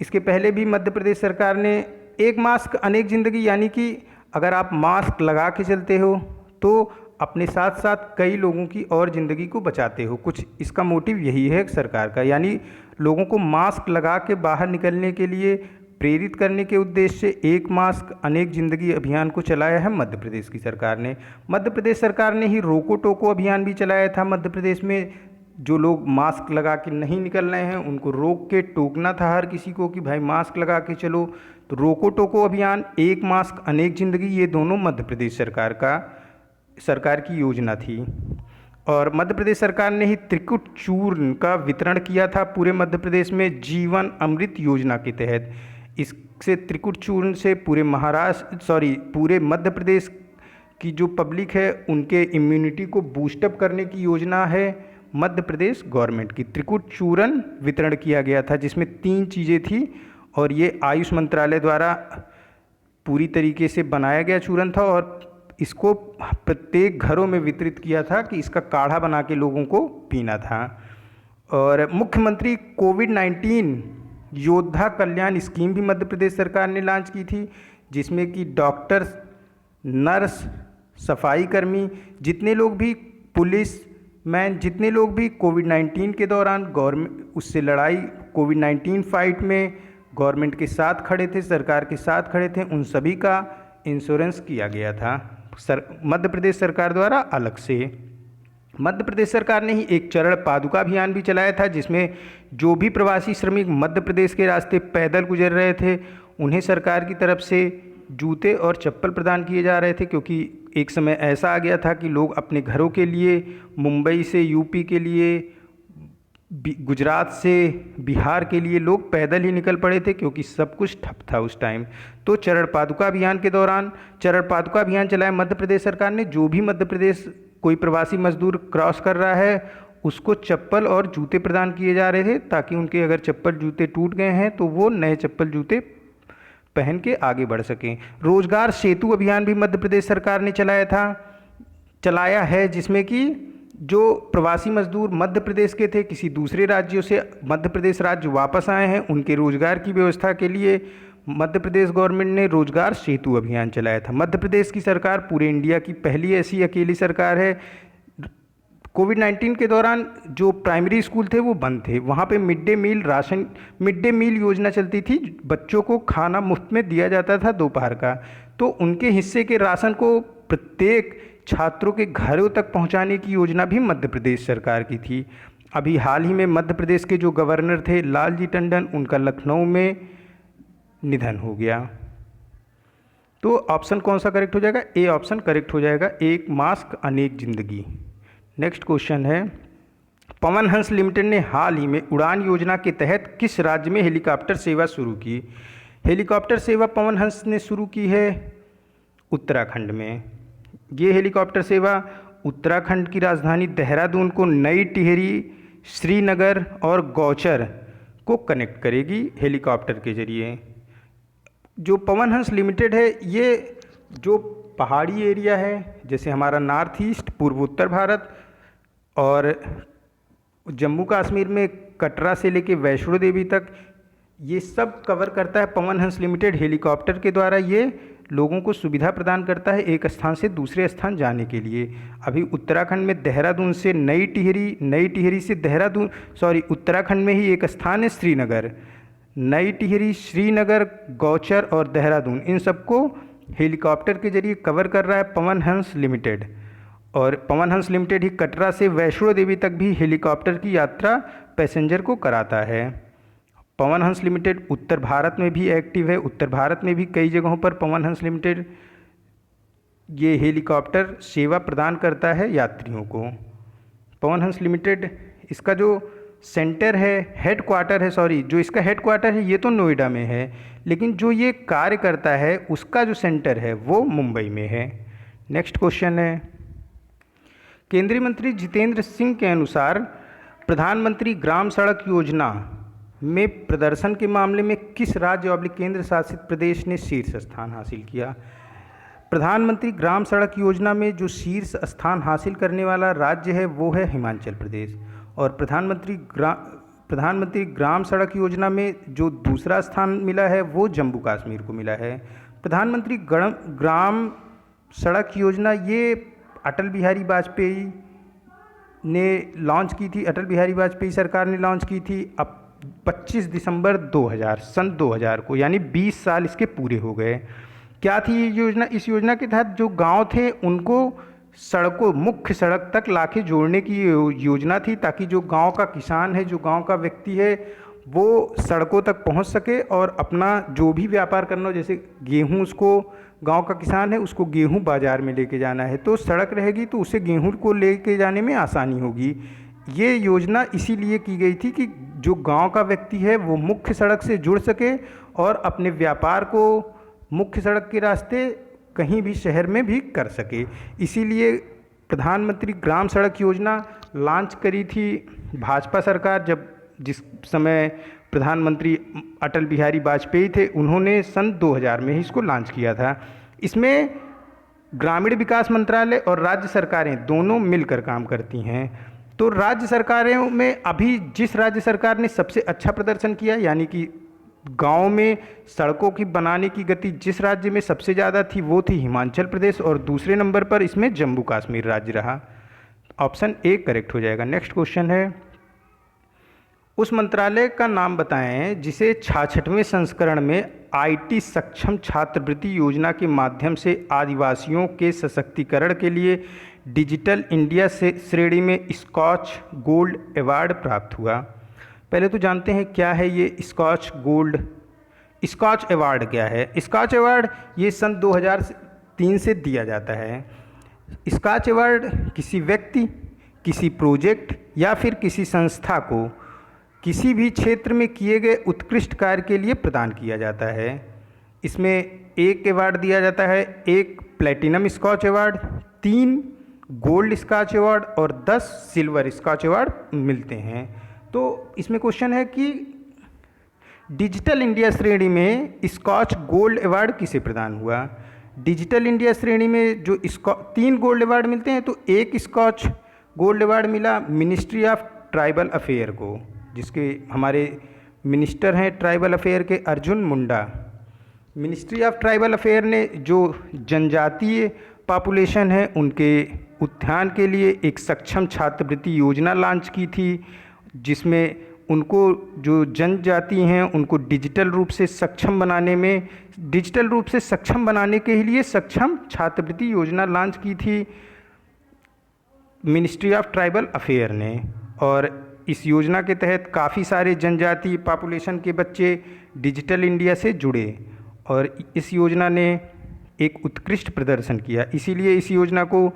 इसके पहले भी मध्य प्रदेश सरकार ने एक मास्क अनेक जिंदगी, यानी कि अगर आप मास्क लगा के चलते हो तो अपने साथ साथ कई लोगों की और ज़िंदगी को बचाते हो। कुछ इसका मोटिव यही है सरकार का, यानी लोगों को मास्क लगा के बाहर निकलने के लिए प्रेरित करने के उद्देश्य से एक मास्क अनेक जिंदगी अभियान को चलाया है मध्य प्रदेश की सरकार ने। मध्य प्रदेश सरकार ने ही रोको टोको अभियान भी चलाया था। मध्य प्रदेश में जो लोग मास्क लगा के नहीं निकल रहे हैं उनको रोक के टोकना था हर किसी को कि भाई मास्क लगा के चलो। तो रोको टोको अभियान, एक मास्क अनेक जिंदगी, ये दोनों मध्य प्रदेश सरकार की योजना थी। और मध्य प्रदेश सरकार ने ही त्रिकुट चूर्ण का वितरण किया था पूरे मध्य प्रदेश में जीवन अमृत योजना के तहत। इससे त्रिकुट चूर्ण से पूरे पूरे मध्य प्रदेश की जो पब्लिक है उनके इम्यूनिटी को बूस्टअप करने की योजना है मध्य प्रदेश गवर्नमेंट की। त्रिकुट चूर्ण वितरण किया गया था जिसमें 3 चीज़ें थी और ये आयुष मंत्रालय द्वारा पूरी तरीके से बनाया गया चूर्ण था और इसको प्रत्येक घरों में वितरित किया था कि इसका काढ़ा बना के लोगों को पीना था। और मुख्यमंत्री कोविड-19 योद्धा कल्याण स्कीम भी मध्य प्रदेश सरकार ने लॉन्च की थी, जिसमें कि डॉक्टर्स, नर्स, सफाई कर्मी, जितने लोग भी पुलिस मैन, जितने लोग भी कोविड-19 के दौरान गवर्नमेंट उससे लड़ाई कोविड-19 फाइट में गवर्नमेंट के साथ खड़े थे, सरकार के साथ खड़े थे, उन सभी का इंश्योरेंस किया गया था मध्य प्रदेश सरकार द्वारा अलग से। मध्य प्रदेश सरकार ने ही एक चरण पादुका अभियान भी चलाया था, जिसमें जो भी प्रवासी श्रमिक मध्य प्रदेश के रास्ते पैदल गुजर रहे थे उन्हें सरकार की तरफ से जूते और चप्पल प्रदान किए जा रहे थे, क्योंकि एक समय ऐसा आ गया था कि लोग अपने घरों के लिए मुंबई से यूपी के लिए, गुजरात से बिहार के लिए लोग पैदल ही निकल पड़े थे, क्योंकि सब कुछ ठप था उस टाइम। तो चरण पादुका अभियान के दौरान चरण पादुका अभियान चलाया मध्य प्रदेश सरकार ने। जो भी मध्य प्रदेश कोई प्रवासी मजदूर क्रॉस कर रहा है उसको चप्पल और जूते प्रदान किए जा रहे थे, ताकि उनके अगर चप्पल जूते टूट गए हैं तो वो नए चप्पल जूते पहन के आगे बढ़ सकें। रोजगार सेतु अभियान भी मध्य प्रदेश सरकार ने चलाया है, जिसमें कि जो प्रवासी मजदूर मध्य प्रदेश के थे, किसी दूसरे राज्यों से मध्य प्रदेश राज्य वापस आए हैं, उनके रोजगार की व्यवस्था के लिए मध्य प्रदेश गवर्नमेंट ने रोजगार सेतु अभियान चलाया था। मध्य प्रदेश की सरकार पूरे इंडिया की पहली ऐसी अकेली सरकार है। कोविड-19 के दौरान जो प्राइमरी स्कूल थे वो बंद थे, वहाँ पे मिड डे मील योजना चलती थी, बच्चों को खाना मुफ्त में दिया जाता था दोपहर का। तो उनके हिस्से के राशन को प्रत्येक छात्रों के घरों तक पहुंचाने की योजना भी मध्य प्रदेश सरकार की थी। अभी हाल ही में मध्य प्रदेश के जो गवर्नर थे लालजी टंडन, उनका लखनऊ में निधन हो गया। तो ऑप्शन कौन सा करेक्ट हो जाएगा? ए ऑप्शन करेक्ट हो जाएगा, एक मास्क अनेक जिंदगी। नेक्स्ट क्वेश्चन है, पवन हंस लिमिटेड ने हाल ही में उड़ान योजना के तहत किस राज्य में हेलीकॉप्टर सेवा शुरू की? हेलीकॉप्टर सेवा पवन हंस ने शुरू की है उत्तराखंड में। ये हेलीकॉप्टर सेवा उत्तराखंड की राजधानी देहरादून को नई टिहरी, श्रीनगर और गौचर को कनेक्ट करेगी हेलीकॉप्टर के जरिए। जो पवन हंस लिमिटेड है, ये जो पहाड़ी एरिया है, जैसे हमारा नॉर्थ ईस्ट पूर्वोत्तर भारत और जम्मू कश्मीर में कटरा से लेके वैष्णो देवी तक, ये सब कवर करता है पवन हंस लिमिटेड। हेलीकॉप्टर के द्वारा ये लोगों को सुविधा प्रदान करता है एक स्थान से दूसरे स्थान जाने के लिए। अभी उत्तराखंड में देहरादून से नई टिहरी से देहरादून, उत्तराखंड में ही एक स्थान है श्रीनगर। नई टिहरी, श्रीनगर, गौचर और देहरादून, इन सबको हेलीकॉप्टर के जरिए कवर कर रहा है पवन हंस लिमिटेड। और पवन हंस लिमिटेड ही कटरा से वैष्णो देवी तक भी हेलीकॉप्टर की यात्रा पैसेंजर को कराता है। पवन हंस लिमिटेड उत्तर भारत में भी एक्टिव है। उत्तर भारत में भी कई जगहों पर पवन हंस लिमिटेड ये हेलीकॉप्टर सेवा प्रदान करता है यात्रियों को। पवन हंस लिमिटेड, इसका जो सेंटर है, हेडक्वार्टर है, जो इसका हेडक्वार्टर है ये तो नोएडा में है, लेकिन जो ये कार्य करता है उसका जो सेंटर है वो मुंबई में है। नेक्स्ट क्वेश्चन है, केंद्रीय मंत्री जितेंद्र सिंह के अनुसार प्रधानमंत्री ग्राम सड़क योजना में प्रदर्शन के मामले में किस राज्य और केंद्र शासित प्रदेश ने शीर्ष स्थान हासिल किया? प्रधानमंत्री ग्राम सड़क योजना में जो शीर्ष स्थान हासिल करने वाला राज्य है वो है हिमाचल प्रदेश। और प्रधानमंत्री ग्राम सड़क योजना में जो दूसरा स्थान मिला है वो जम्मू कश्मीर को मिला है। प्रधानमंत्री ग्राम सड़क योजना ये अटल बिहारी वाजपेयी ने लॉन्च की थी, अटल बिहारी वाजपेयी सरकार ने लॉन्च की थी अब 25 दिसंबर 2000 सन 2000 को, यानी 20 साल इसके पूरे हो गए। क्या थी ये योजना? इस योजना के तहत जो गांव थे उनको सड़कों, मुख्य सड़क तक लाके जोड़ने की योजना थी, ताकि जो गांव का किसान है, जो गांव का व्यक्ति है, वो सड़कों तक पहुंच सके और अपना जो भी व्यापार करना हो, जैसे गेहूं, उसको गांव का किसान है उसको गेहूं बाज़ार में लेके जाना है, तो सड़क रहेगी तो उसे गेहूं को लेके जाने में आसानी होगी। ये योजना इसीलिए की गई थी कि जो गांव का व्यक्ति है वो मुख्य सड़क से जुड़ सके और अपने व्यापार को मुख्य सड़क के रास्ते कहीं भी शहर में भी कर सके। इसीलिए प्रधानमंत्री ग्राम सड़क योजना लॉन्च करी थी भाजपा सरकार, जिस समय प्रधानमंत्री अटल बिहारी वाजपेयी थे, उन्होंने सन 2000 में ही इसको लॉन्च किया था। इसमें ग्रामीण विकास मंत्रालय और राज्य सरकारें दोनों मिलकर काम करती हैं। तो राज्य सरकारों में अभी जिस राज्य सरकार ने सबसे अच्छा प्रदर्शन किया, यानी कि गांव में सड़कों की बनाने की गति जिस राज्य में सबसे ज़्यादा थी वो थी हिमाचल प्रदेश, और दूसरे नंबर पर इसमें जम्मू कश्मीर राज्य रहा। ऑप्शन ए करेक्ट हो जाएगा। नेक्स्ट क्वेश्चन है, उस मंत्रालय का नाम बताएं जिसे 66वें संस्करण में आईटी सक्षम छात्रवृत्ति योजना के माध्यम से आदिवासियों के सशक्तिकरण के लिए डिजिटल इंडिया से श्रेणी में स्कॉच गोल्ड अवार्ड प्राप्त हुआ। पहले तो जानते हैं क्या है ये स्कॉच अवार्ड क्या है। स्कॉच अवार्ड ये सन 2003 से दिया जाता है। स्कॉच अवार्ड किसी व्यक्ति, किसी प्रोजेक्ट या फिर किसी संस्था को किसी भी क्षेत्र में किए गए उत्कृष्ट कार्य के लिए प्रदान किया जाता है। इसमें एक अवार्ड दिया जाता है, एक platinum Skoch award, 3 gold Skoch award और 10 सिल्वर स्कॉच अवार्ड मिलते हैं। तो इसमें क्वेश्चन है कि डिजिटल इंडिया श्रेणी में स्कॉच गोल्ड अवार्ड किसे प्रदान हुआ। डिजिटल इंडिया श्रेणी में जो 3 गोल्ड अवार्ड मिलते हैं, तो एक स्कॉच गोल्ड अवार्ड मिला मिनिस्ट्री ऑफ ट्राइबल अफेयर को, जिसके हमारे मिनिस्टर हैं ट्राइबल अफेयर के Arjun Munda. Ministry of tribal affair ने जो जनजातीय पॉपुलेशन है उनके उत्थान के लिए एक सक्षम छात्रवृत्ति योजना लॉन्च की थी, जिसमें उनको जो जनजाति हैं उनको डिजिटल रूप से सक्षम बनाने के लिए सक्षम छात्रवृत्ति योजना लॉन्च की थी मिनिस्ट्री ऑफ ट्राइबल अफेयर ने। और इस योजना के तहत काफ़ी सारे जनजाति पॉपुलेशन के बच्चे डिजिटल इंडिया से जुड़े और इस योजना ने एक उत्कृष्ट प्रदर्शन किया। इसीलिए इस योजना को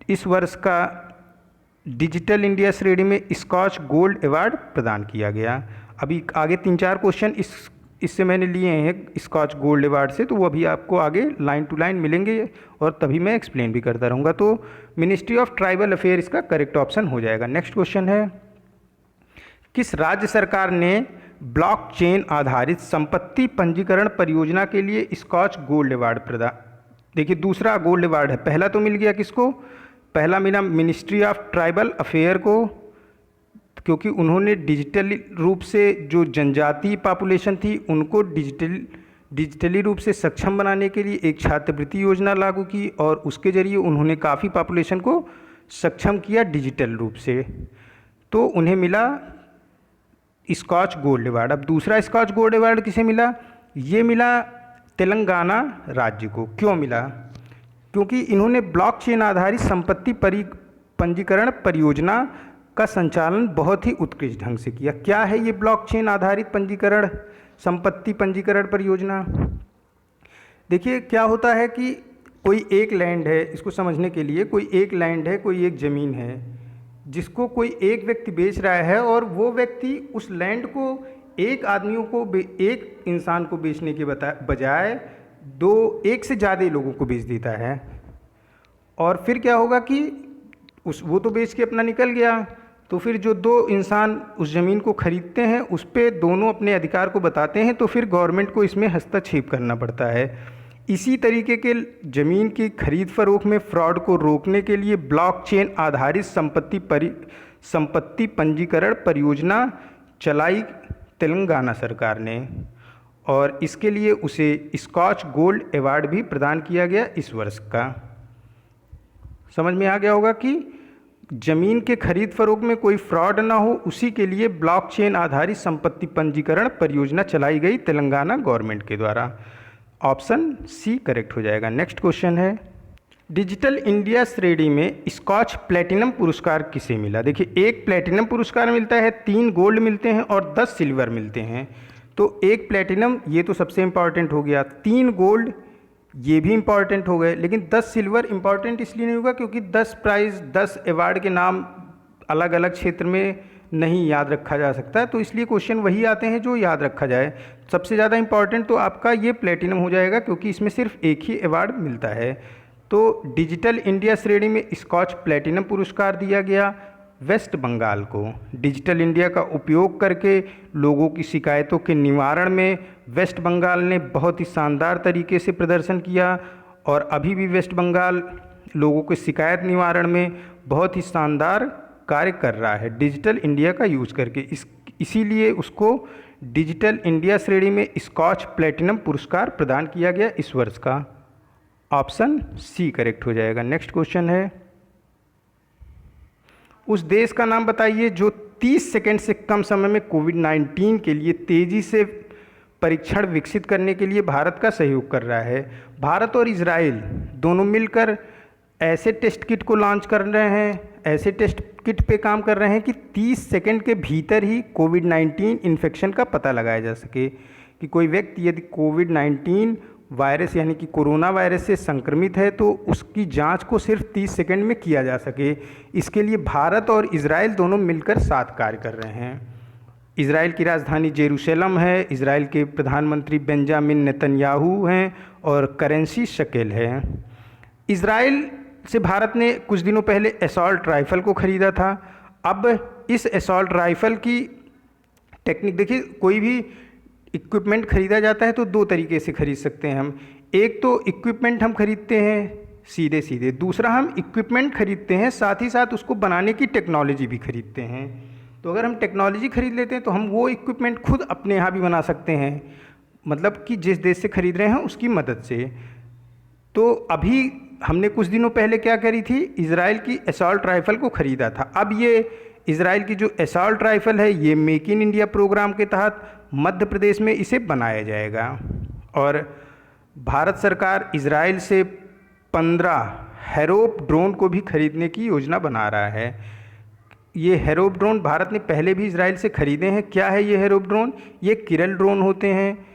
इस वर्ष का डिजिटल इंडिया श्रेणी में स्कॉच गोल्ड अवार्ड प्रदान किया गया। अभी आगे 3-4 क्वेश्चन इससे मैंने लिए हैं स्कॉच गोल्ड अवार्ड से, तो वो अभी आपको आगे लाइन टू लाइन मिलेंगे और तभी मैं एक्सप्लेन भी करता रहूँगा। तो मिनिस्ट्री ऑफ ट्राइबल अफेयर इसका करेक्ट ऑप्शन हो जाएगा। नेक्स्ट क्वेश्चन है, किस राज्य सरकार ने ब्लॉकचेन आधारित संपत्ति पंजीकरण परियोजना के लिए स्कॉच गोल्ड अवार्ड प्रदान। देखिए दूसरा गोल्ड अवार्ड है, पहला तो मिल गया किसको, पहला मिला मिनिस्ट्री ऑफ ट्राइबल अफेयर को, क्योंकि उन्होंने डिजिटली रूप से जो जनजातीय पॉपुलेशन थी उनको डिजिटली रूप से सक्षम बनाने के लिए एक छात्रवृत्ति योजना लागू की और उसके जरिए उन्होंने काफ़ी पॉपुलेशन को सक्षम किया डिजिटल रूप से, तो उन्हें मिला स्कॉच गोल्ड अवार्ड। अब दूसरा स्कॉच गोल्ड अवार्ड किसे मिला, ये मिला तेलंगाना राज्य को। क्यों मिला, क्योंकि इन्होंने ब्लॉकचेन आधारित संपत्ति पंजीकरण परियोजना का संचालन बहुत ही उत्कृष्ट ढंग से किया। क्या है ये ब्लॉकचेन आधारित संपत्ति पंजीकरण परियोजना। देखिए क्या होता है कि कोई एक लैंड है, इसको समझने के लिए कोई एक लैंड है, कोई एक ज़मीन है जिसको कोई एक व्यक्ति बेच रहा है और वो व्यक्ति उस लैंड को एक इंसान को बेचने के बजाय एक से ज़्यादा लोगों को बेच देता है। और फिर क्या होगा कि वो तो बेच के अपना निकल गया, तो फिर जो 2 इंसान उस ज़मीन को खरीदते हैं उस पे दोनों अपने अधिकार को बताते हैं, तो फिर गवर्नमेंट को इसमें हस्तक्षेप करना पड़ता है। इसी तरीके के ज़मीन की खरीद फरोख्त में फ्रॉड को रोकने के लिए ब्लॉकचेन आधारित संपत्ति पंजीकरण परियोजना चलाई तेलंगाना सरकार ने और इसके लिए उसे स्कॉच गोल्ड अवार्ड भी प्रदान किया गया इस वर्ष का। समझ में आ गया होगा कि जमीन के खरीद फरोख्त में कोई फ्रॉड ना हो, उसी के लिए ब्लॉकचेन आधारित संपत्ति पंजीकरण परियोजना चलाई गई तेलंगाना गवर्नमेंट के द्वारा। ऑप्शन सी करेक्ट हो जाएगा। नेक्स्ट क्वेश्चन है, डिजिटल इंडिया श्रेणी में स्कॉच प्लैटिनम पुरस्कार किसे मिला। देखिए एक प्लैटिनम पुरस्कार मिलता है, 3 गोल्ड मिलते हैं और 10 सिल्वर मिलते हैं। तो एक प्लैटिनम ये तो सबसे इम्पॉर्टेंट हो गया, 3 गोल्ड ये भी इम्पॉर्टेंट हो गए, लेकिन 10 सिल्वर इम्पॉर्टेंट इसलिए नहीं होगा क्योंकि 10 प्राइज़ 10 अवार्ड के नाम अलग अलग क्षेत्र में नहीं याद रखा जा सकता है, तो इसलिए क्वेश्चन वही आते हैं जो याद रखा जाए। सबसे ज़्यादा इम्पॉर्टेंट तो आपका ये प्लैटिनम हो जाएगा क्योंकि इसमें सिर्फ एक ही अवार्ड मिलता है। तो डिजिटल इंडिया श्रेणी में स्कॉच प्लैटिनम पुरस्कार दिया गया वेस्ट बंगाल को। डिजिटल इंडिया का उपयोग करके लोगों की शिकायतों के निवारण में वेस्ट बंगाल ने बहुत ही शानदार तरीके से प्रदर्शन किया और अभी भी वेस्ट बंगाल लोगों के शिकायत निवारण में बहुत ही शानदार कार्य कर रहा है डिजिटल इंडिया का यूज़ करके। इसीलिए उसको डिजिटल इंडिया श्रेणी में स्कॉच प्लैटिनम पुरस्कार प्रदान किया गया इस वर्ष का। ऑप्शन सी करेक्ट हो जाएगा। नेक्स्ट क्वेश्चन है, उस देश का नाम बताइए जो 30 सेकंड से कम समय में कोविड-19 के लिए तेज़ी से परीक्षण विकसित करने के लिए भारत का सहयोग कर रहा है। भारत और इजराइल दोनों मिलकर ऐसे टेस्ट किट को लॉन्च कर रहे हैं, ऐसे टेस्ट किट पे काम कर रहे हैं कि 30 सेकंड के भीतर ही कोविड-19 इन्फेक्शन का पता लगाया जा सके कि कोई व्यक्ति यदि कोविड-19 वायरस यानी कि कोरोना वायरस से संक्रमित है तो उसकी जांच को सिर्फ 30 सेकंड में किया जा सके। इसके लिए भारत और इजराइल दोनों मिलकर साथ कार्य कर रहे हैं। इजराइल की राजधानी जेरूशलम है, इजराइल के प्रधानमंत्री बेंजामिन नेतन्याहू हैं और करेंसी शकेल है। इजराइल से भारत ने कुछ दिनों पहले असॉल्ट राइफ़ल को ख़रीदा था। अब इस असॉल्ट राइफ़ल की टेक्निक देखिए, कोई भी इक्विपमेंट ख़रीदा जाता है तो दो तरीके से ख़रीद सकते हैं हम। एक तो इक्विपमेंट हम ख़रीदते हैं सीधे सीधे, दूसरा हम इक्विपमेंट ख़रीदते हैं साथ ही साथ उसको बनाने की टेक्नोलॉजी भी ख़रीदते हैं। तो अगर हम टेक्नोलॉजी ख़रीद लेते हैं तो हम वो इक्विपमेंट खुद अपने यहाँ भी बना सकते हैं, मतलब कि जिस देश से ख़रीद रहे हैं उसकी मदद से। तो अभी हमने कुछ दिनों पहले क्या करी थी, इजराइल की असॉल्ट राइफ़ल को ख़रीदा था। अब ये इजराइल की जो असॉल्ट राइफ़ल है ये मेक इन इंडिया प्रोग्राम के तहत मध्य प्रदेश में इसे बनाया जाएगा और भारत सरकार इजराइल से 15 हेरोप ड्रोन को भी खरीदने की योजना बना रहा है। ये हेरोप ड्रोन भारत ने पहले भी इजराइल से ख़रीदे हैं। क्या है ये हेरोप ड्रोन? ये किरल ड्रोन होते हैं,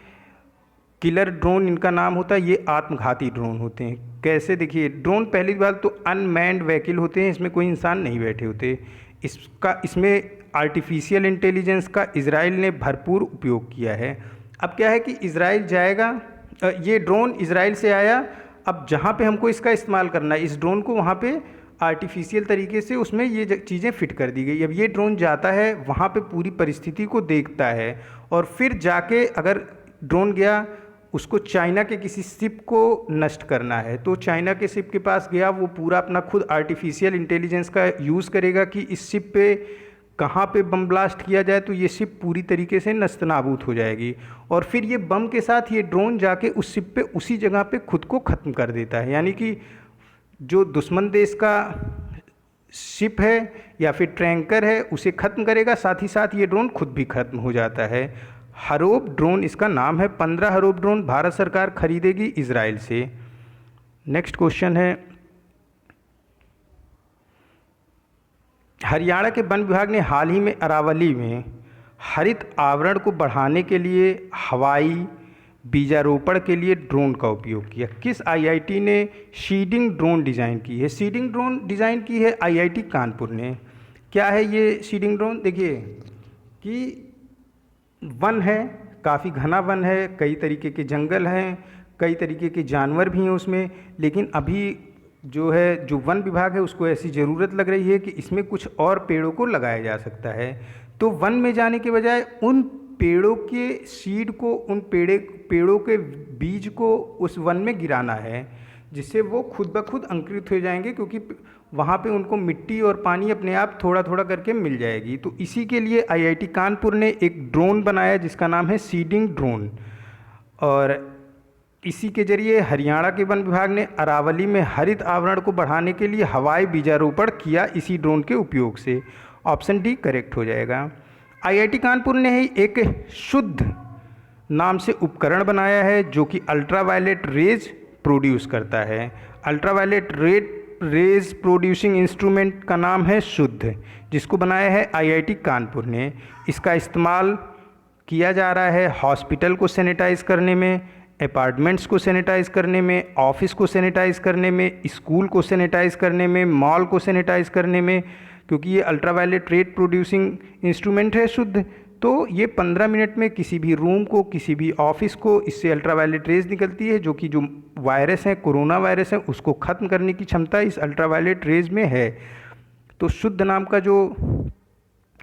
किलर ड्रोन इनका नाम होता है। ये आत्मघाती ड्रोन होते हैं। कैसे? देखिए, ड्रोन पहली बात तो अनमैन्ड व्हीकल होते हैं, इसमें कोई इंसान नहीं बैठे होते। इसमें आर्टिफिशियल इंटेलिजेंस का इजराइल ने भरपूर उपयोग किया है। अब क्या है कि इजराइल जाएगा, ये ड्रोन इजराइल से आया, अब जहाँ पे हमको इसका इस्तेमाल करना है इस ड्रोन को, वहाँ पे आर्टिफिशियल तरीके से उसमें ये चीज़ें फिट कर दी गई। अब ये ड्रोन जाता है वहाँ पे पूरी परिस्थिति को देखता है और फिर जाके अगर ड्रोन गया उसको चाइना के किसी शिप को नष्ट करना है तो चाइना के शिप के पास गया, वो पूरा अपना खुद आर्टिफिशियल इंटेलिजेंस का यूज़ करेगा कि इस शिप पे कहाँ पे बम ब्लास्ट किया जाए तो ये शिप पूरी तरीके से नस्तनाबूद हो जाएगी और फिर ये बम के साथ ये ड्रोन जाके उस शिप पे उसी जगह पे खुद को ख़त्म कर देता है। यानी कि जो दुश्मन देश का शिप है या फिर टैंकर है उसे ख़त्म करेगा, साथ ही साथ ये ड्रोन खुद भी ख़त्म हो जाता है। हेरोप ड्रोन इसका नाम है। 15 हेरोप ड्रोन भारत सरकार खरीदेगी इजराइल से। नेक्स्ट क्वेश्चन है, हरियाणा के वन विभाग ने हाल ही में अरावली में हरित आवरण को बढ़ाने के लिए हवाई बीजारोपण के लिए ड्रोन का उपयोग किया। किस आईआईटी ने सीडिंग ड्रोन डिज़ाइन की है? सीडिंग ड्रोन डिज़ाइन की है आईआईटी कानपुर ने। क्या है ये सीडिंग ड्रोन? देखिए कि वन है, काफ़ी घना वन है, कई तरीके के जंगल हैं, कई तरीके के जानवर भी हैं उसमें, लेकिन अभी जो वन विभाग है उसको ऐसी ज़रूरत लग रही है कि इसमें कुछ और पेड़ों को लगाया जा सकता है। तो वन में जाने के बजाय उन पेड़ों के सीड को, उन पेड़ों के बीज को उस वन में गिराना है, जिससे वो खुद ब खुद अंकुरित हो जाएंगे, क्योंकि वहाँ पे उनको मिट्टी और पानी अपने आप थोड़ा थोड़ा करके मिल जाएगी। तो इसी के लिए आईआईटी कानपुर ने एक ड्रोन बनाया जिसका नाम है सीडिंग ड्रोन, और इसी के जरिए हरियाणा के वन विभाग ने अरावली में हरित आवरण को बढ़ाने के लिए हवाई बीजारोपण किया इसी ड्रोन के उपयोग से। ऑप्शन डी करेक्ट हो जाएगा। आईआईटी कानपुर ने ही एक शुद्ध नाम से उपकरण बनाया है जो कि अल्ट्रावायलेट रेज प्रोड्यूस करता है। अल्ट्रावायलेट रेज प्रोड्यूसिंग इंस्ट्रूमेंट का नाम है शुद्ध, जिसको बनाया है आईआईटी कानपुर ने। इसका इस्तेमाल किया जा रहा है हॉस्पिटल को सैनिटाइज करने में, अपार्टमेंट्स को सैनिटाइज करने में, ऑफिस को सैनिटाइज करने में, स्कूल को सैनिटाइज करने में, मॉल को सैनिटाइज करने में, क्योंकि ये अल्ट्रावायलेट रेज प्रोड्यूसिंग इंस्ट्रूमेंट है शुद्ध। तो ये 15 मिनट में किसी भी रूम को, किसी भी ऑफिस को इससे अल्ट्रावायलेट रेज निकलती है, जो कि जो वायरस है, कोरोना वायरस है, उसको ख़त्म करने की क्षमता इस अल्ट्रावायलेट रेज में है। तो शुद्ध नाम का जो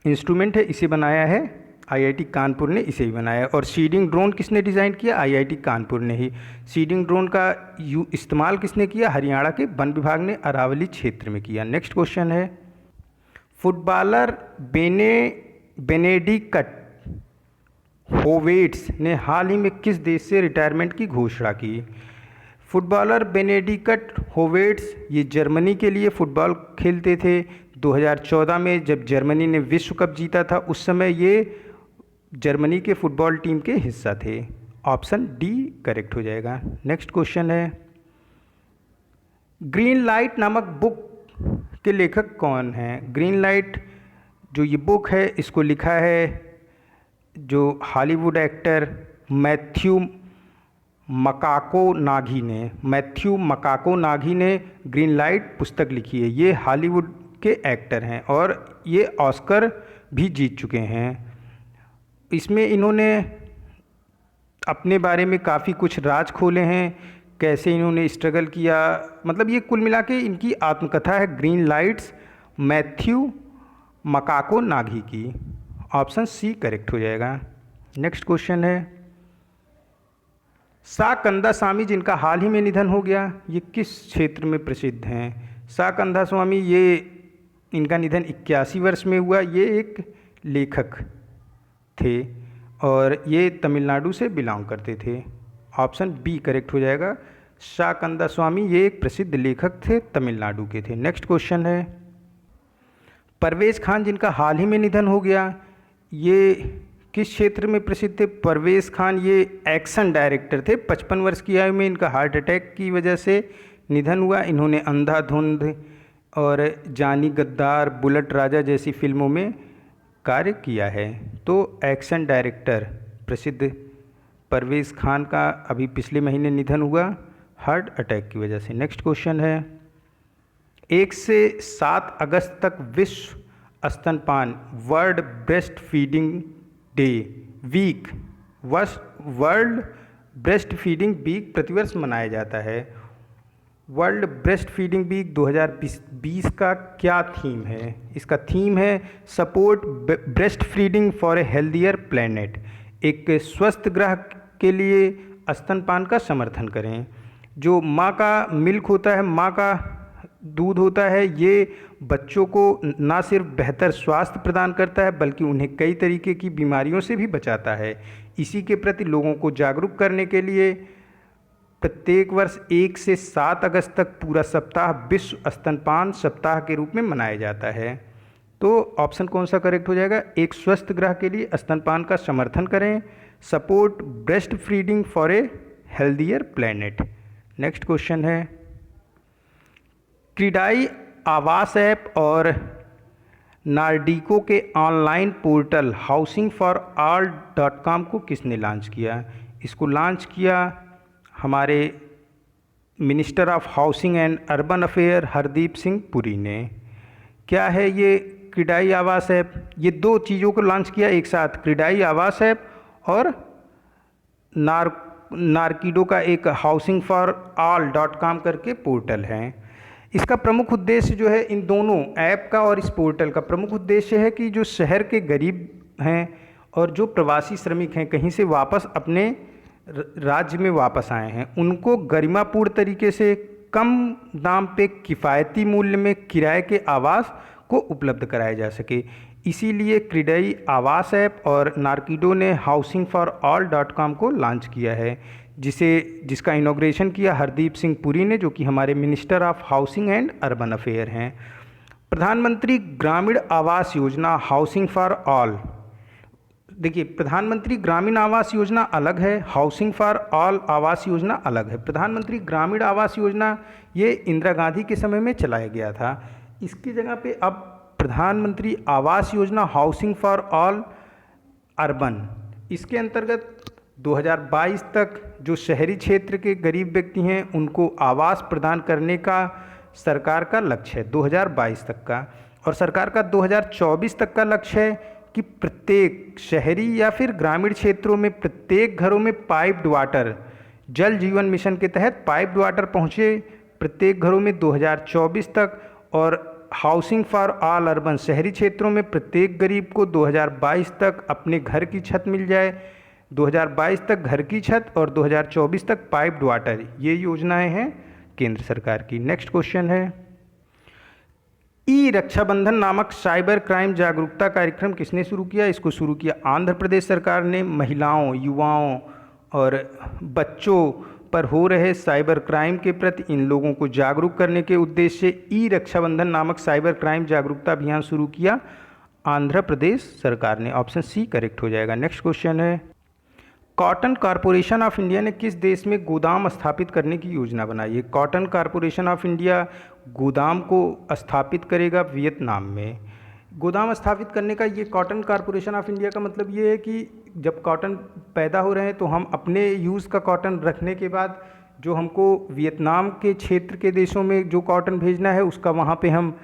इंस्ट्रूमेंट है इसे बनाया है आईआईटी कानपुर ने, इसे ही बनाया। और सीडिंग ड्रोन किसने डिज़ाइन किया? आईआईटी कानपुर ने ही। सीडिंग ड्रोन का इस्तेमाल किसने किया? हरियाणा के वन विभाग ने अरावली क्षेत्र में किया। नेक्स्ट क्वेश्चन है, फुटबॉलर बेनेडिक्ट होवेट्स ने हाल ही में किस देश से रिटायरमेंट की घोषणा की? फुटबॉलर बेनेडिक्ट होवेट्स ये जर्मनी के लिए फ़ुटबॉल खेलते थे। 2014 में जब जर्मनी ने विश्व कप जीता था उस समय ये जर्मनी के फुटबॉल टीम के हिस्सा थे। ऑप्शन डी करेक्ट हो जाएगा। नेक्स्ट क्वेश्चन है, ग्रीन लाइट नामक बुक के लेखक कौन हैं? ग्रीन लाइट जो ये बुक है इसको लिखा है जो हॉलीवुड एक्टर मैथ्यू मकाको नागी ने ग्रीन लाइट पुस्तक लिखी है। ये हॉलीवुड के एक्टर हैं और ये ऑस्कर भी जीत चुके हैं। इसमें इन्होंने अपने बारे में काफ़ी कुछ राज खोले हैं, कैसे इन्होंने स्ट्रगल किया, मतलब ये कुल मिला के इनकी आत्मकथा है green lights, Matthew McConaughey की। ऑप्शन सी करेक्ट हो जाएगा। नेक्स्ट क्वेश्चन है, सा कंदास्वामी जिनका हाल ही में निधन हो गया, ये किस क्षेत्र में प्रसिद्ध हैं? सा कंदास्वामी ये इनका निधन 81 वर्ष में हुआ। ये एक लेखक थे और ये तमिलनाडु से बिलोंग करते थे। ऑप्शन बी करेक्ट हो जाएगा। सा कंदास्वामी ये एक प्रसिद्ध लेखक थे, तमिलनाडु के थे। नेक्स्ट क्वेश्चन है, परवेज़ खान जिनका हाल ही में निधन हो गया, ये किस क्षेत्र में प्रसिद्ध थे? परवेज़ खान ये एक्शन डायरेक्टर थे। 55 वर्ष की आयु में इनका हार्ट अटैक की वजह से निधन हुआ। इन्होंने अंधाधुंध और जानी गद्दार, बुलेट राजा जैसी फिल्मों में कार्य किया है। तो एक्शन डायरेक्टर प्रसिद्ध परवेज़ खान का अभी पिछले महीने निधन हुआ हार्ट अटैक की वजह से। नेक्स्ट क्वेश्चन है, 1 से 7 अगस्त तक विश्व स्तनपान world breastfeeding day week world breastfeeding week प्रतिवर्ष मनाया जाता है। वर्ल्ड ब्रेस्ट फीडिंग वीक 2020 का क्या थीम है? इसका थीम है support breast feeding for a healthier planet. एक स्वस्थ ग्रह के लिए स्तनपान का समर्थन करें। जो माँ का मिल्क होता है, माँ का दूध होता है, ये बच्चों को ना सिर्फ बेहतर स्वास्थ्य प्रदान करता है बल्कि उन्हें कई तरीके की बीमारियों से भी बचाता है। इसी के प्रति लोगों को जागरूक करने के लिए प्रत्येक वर्ष 1 से 7 अगस्त तक पूरा सप्ताह विश्व स्तनपान सप्ताह के रूप में मनाया जाता है। तो ऑप्शन कौन सा करेक्ट हो जाएगा? एक स्वस्थ ग्रह के लिए स्तनपान का समर्थन करें, support breast feeding for a healthier planet. Next question है, क्रीडाई आवास ऐप और नार्डिको के ऑनलाइन पोर्टल housingforall.com को किसने लॉन्च किया? इसको लॉन्च किया हमारे minister of housing and urban affair Hardeep Singh Puri ने। क्या है ये क्रीडाई आवास ऐप? ये 2 चीज़ों को लॉन्च किया एक साथ, क्रीडाई आवास ऐप और नार्किडो का एक housingforall.com करके पोर्टल है। इसका प्रमुख उद्देश्य जो है, इन दोनों ऐप का और इस पोर्टल का प्रमुख उद्देश्य है कि जो शहर के गरीब हैं और जो प्रवासी श्रमिक हैं, कहीं से वापस अपने राज्य में वापस आए हैं, उनको गरिमापूर्ण तरीके से कम दाम पे किफ़ायती मूल्य में किराए के आवास को उपलब्ध कराया जा सके। इसीलिए क्रीडाई आवास ऐप और नार्किडो ने housingforall.com को लॉन्च किया है, जिसका इनॉग्रेशन किया हरदीप सिंह पुरी ने, जो कि हमारे minister of housing and urban affair हैं। प्रधानमंत्री Gramin Awas Yojana housing for all, देखिए प्रधानमंत्री ग्रामीण आवास योजना अलग है, housing for all Awas Yojana अलग है। प्रधानमंत्री ग्रामीण आवास योजना ये इंदिरा गांधी के समय में चलाया गया था। इसकी जगह पे अब प्रधानमंत्री Awas Yojana housing for all urban, इसके अंतर्गत 2022 तक जो शहरी क्षेत्र के गरीब व्यक्ति हैं उनको आवास प्रदान करने का सरकार का लक्ष्य है 2022 तक का। और सरकार का 2024 तक का लक्ष्य है कि प्रत्येक शहरी या फिर ग्रामीण क्षेत्रों में प्रत्येक घरों में पाइप्ड वाटर, जल जीवन मिशन के तहत पाइप्ड वाटर पहुँचे प्रत्येक घरों में 2024 तक। और हाउसिंग फॉर ऑल अर्बन, शहरी क्षेत्रों में प्रत्येक गरीब को 2022 तक अपने घर की छत मिल जाए। 2022 तक घर की छत और 2024 तक पाइप्ड वाटर, ये योजनाएं हैं केंद्र सरकार की। नेक्स्ट क्वेश्चन है, ई रक्षाबंधन नामक साइबर क्राइम जागरूकता कार्यक्रम किसने शुरू किया? इसको शुरू किया आंध्र प्रदेश सरकार ने। महिलाओं, युवाओं और बच्चों पर हो रहे साइबर क्राइम के प्रति इन लोगों को जागरूक करने के उद्देश्य से ई रक्षाबंधन नामक साइबर क्राइम जागरूकता अभियान शुरू किया आंध्र प्रदेश सरकार ने। ऑप्शन सी करेक्ट हो जाएगा। नेक्स्ट क्वेश्चन है, कॉटन कॉरपोरेशन ऑफ इंडिया ने किस देश में गोदाम स्थापित करने की योजना बनाई है? कॉटन कॉरपोरेशन ऑफ इंडिया गोदाम को स्थापित करेगा वियतनाम में। गोदाम स्थापित करने का ये कॉटन कॉरपोरेशन ऑफ इंडिया का मतलब ये है कि जब कॉटन पैदा हो रहे हैं तो हम अपने यूज़ का कॉटन रखने के बाद जो हमको वियतनाम के क्षेत्र के देशों में जो कॉटन भेजना है उसका वहाँ पे हम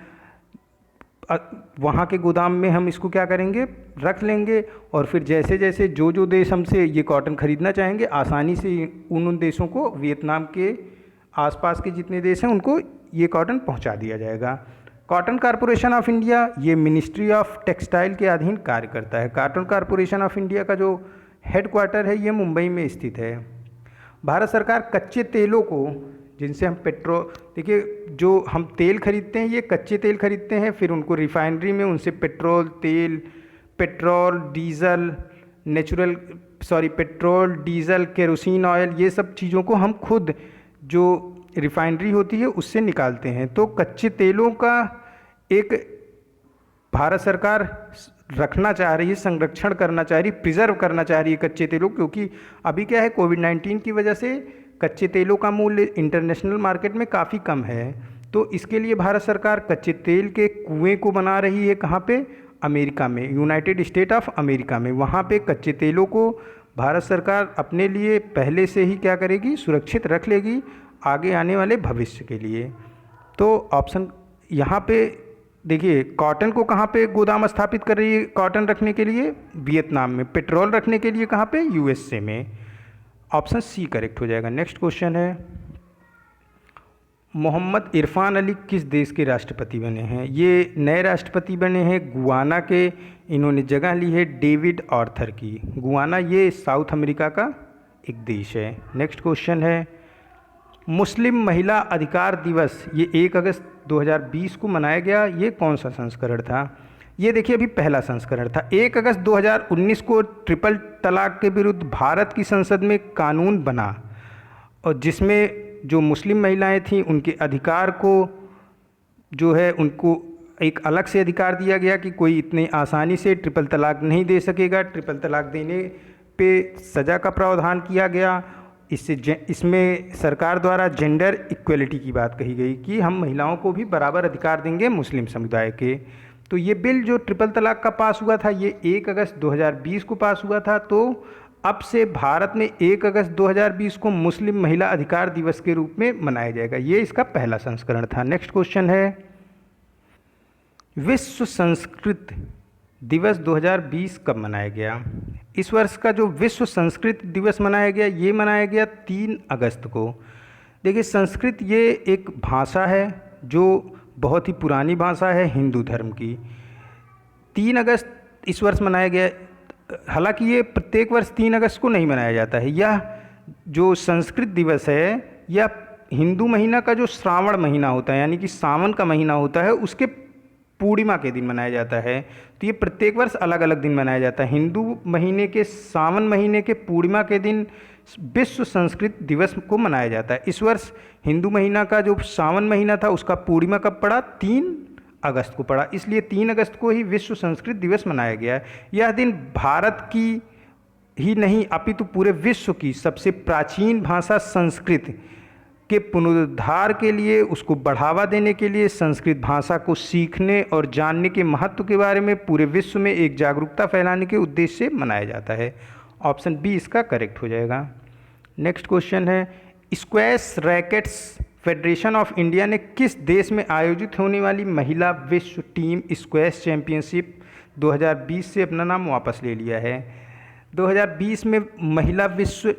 वहाँ के गोदाम में हम इसको क्या करेंगे, रख लेंगे और फिर जैसे जैसे जो देश हमसे ये कॉटन ख़रीदना चाहेंगे आसानी से उन देशों को, वियतनाम के आसपास के जितने देश हैं उनको ये कॉटन पहुँचा दिया जाएगा। कॉटन कॉरपोरेशन ऑफ इंडिया ये मिनिस्ट्री ऑफ टेक्सटाइल के अधीन कार्य करता है। कॉटन कॉरपोरेशन ऑफ इंडिया का जो हेडक्वार्टर है ये मुंबई में स्थित है। भारत सरकार कच्चे तेलों को, जिनसे हम देखिए जो हम तेल खरीदते हैं ये कच्चे तेल खरीदते हैं, फिर उनको रिफाइनरी में उनसे पेट्रोल डीजल केरोसिन ऑयल ये सब चीज़ों को हम खुद जो रिफाइनरी होती है उससे निकालते हैं। तो कच्चे तेलों का एक भारत सरकार रखना चाह रही है, संरक्षण करना चाह रही है, प्रिजर्व करना चाह रही है कच्चे तेलों, क्योंकि अभी क्या है कोविड-19 की वजह से कच्चे तेलों का मूल्य इंटरनेशनल मार्केट में काफ़ी कम है। तो इसके लिए भारत सरकार कच्चे तेल के कुएं को बना रही है। कहाँ पे? अमेरिका में, यूनाइटेड स्टेट ऑफ अमेरिका में। वहाँ पे कच्चे तेलों को भारत सरकार अपने लिए पहले से ही क्या करेगी, सुरक्षित रख लेगी आगे आने वाले भविष्य के लिए। तो ऑप्शन यहाँ पे देखिए, कॉटन को कहाँ पे गोदाम स्थापित कर रही है कॉटन रखने के लिए? वियतनाम में। पेट्रोल रखने के लिए कहाँ पे? यूएसए में। ऑप्शन सी करेक्ट हो जाएगा। नेक्स्ट क्वेश्चन है, मोहम्मद इरफान अली किस देश के राष्ट्रपति बने हैं? ये नए राष्ट्रपति बने हैं गुयाना के। इन्होंने जगह ली है डेविड आर्थर की। गुयाना ये साउथ अमेरिका का एक देश है। नेक्स्ट क्वेश्चन है, मुस्लिम महिला अधिकार दिवस ये 1 अगस्त 2020 को मनाया गया, ये कौन सा संस्करण था? ये देखिए अभी पहला संस्करण था। 1 अगस्त 2019 को ट्रिपल तलाक के विरुद्ध भारत की संसद में कानून बना और जिसमें जो मुस्लिम महिलाएं थीं उनके अधिकार को जो है उनको एक अलग से अधिकार दिया गया कि कोई इतनी आसानी से ट्रिपल तलाक नहीं दे सकेगा। ट्रिपल तलाक देने पे सज़ा का प्रावधान किया गया। इसमें सरकार द्वारा जेंडर इक्वलिटी की बात कही गई कि हम महिलाओं को भी बराबर अधिकार देंगे मुस्लिम समुदाय के। तो ये बिल जो ट्रिपल तलाक का पास हुआ था ये 1 अगस्त 2020 को पास हुआ था। तो अब से भारत में 1 अगस्त 2020 को मुस्लिम महिला अधिकार दिवस के रूप में मनाया जाएगा। ये इसका पहला संस्करण था। नेक्स्ट क्वेश्चन है, विश्व संस्कृत दिवस 2020 कब मनाया गया? इस वर्ष का जो विश्व संस्कृत दिवस मनाया गया ये मनाया गया 3 अगस्त को। देखिए संस्कृत ये एक भाषा है जो बहुत ही पुरानी भाषा है हिंदू धर्म की। 3 अगस्त इस वर्ष मनाया गया। हालांकि ये प्रत्येक वर्ष 3 अगस्त को नहीं मनाया जाता है। यह जो संस्कृत दिवस है यह हिंदू महीना का जो श्रावण महीना होता है यानी कि सावन का महीना होता है उसके पूर्णिमा के दिन मनाया जाता है। तो ये प्रत्येक वर्ष अलग अलग दिन मनाया जाता है। हिंदू महीने के सावन महीने के पूर्णिमा के दिन विश्व संस्कृत दिवस को मनाया जाता है। इस वर्ष हिंदू महीना का जो सावन महीना था उसका पूर्णिमा कब पड़ा? 3 अगस्त को पड़ा, इसलिए 3 अगस्त को ही विश्व संस्कृत दिवस मनाया गया है। यह दिन भारत की ही नहीं अपितु पूरे विश्व की सबसे प्राचीन भाषा संस्कृत के पुनरुद्धार के लिए, उसको बढ़ावा देने के लिए, संस्कृत भाषा को सीखने और जानने के महत्व के बारे में पूरे विश्व में एक जागरूकता फैलाने के उद्देश्य से मनाया जाता है। ऑप्शन बी इसका करेक्ट हो जाएगा। नेक्स्ट क्वेश्चन है, squash rackets federation of India ने किस देश में आयोजित होने वाली महिला विश्व टीम स्क्वैश चैंपियनशिप 2020 से अपना नाम वापस ले लिया है? 2020 में महिला विश्व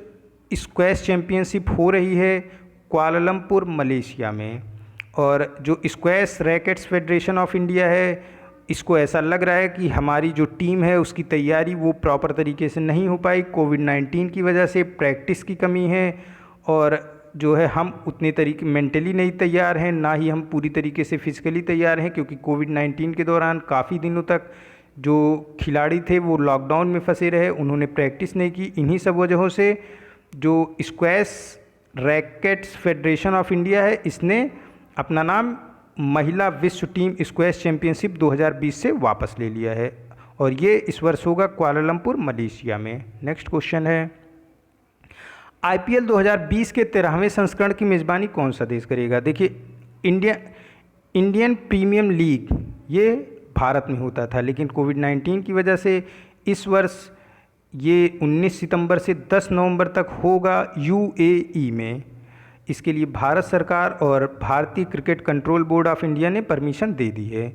स्क्वैश चैंपियनशिप हो रही है कुआलालंपुर मलेशिया में। और जो squash rackets federation of India है इसको ऐसा लग रहा है कि हमारी जो टीम है उसकी तैयारी वो प्रॉपर तरीके से नहीं हो पाई। कोविड-19 की वजह से प्रैक्टिस की कमी है और जो है हम उतने तरीके मेंटली नहीं तैयार हैं, ना ही हम पूरी तरीके से फिजिकली तैयार हैं, क्योंकि कोविड-19 के दौरान काफ़ी दिनों तक जो खिलाड़ी थे वो लॉकडाउन में फंसे रहे, उन्होंने प्रैक्टिस नहीं की। इन्हीं सब वजहों से जो squash rackets federation of India है, इसने अपना नाम महिला विश्व टीम स्क्वैश चैंपियनशिप 2020 से वापस ले लिया है और ये इस वर्ष होगा कुआलालंपुर मलेशिया में। नेक्स्ट क्वेश्चन है, आईपीएल 2020 के 13वें संस्करण की मेज़बानी कौन सा देश करेगा? देखिए, इंडियन प्रीमियम लीग ये भारत में होता था, लेकिन कोविड-19 की वजह से इस वर्ष ये 19 सितंबर से 10 नवंबर तक होगा यूएई में। इसके लिए भारत सरकार और भारतीय cricket control board of India ने परमिशन दे दी है।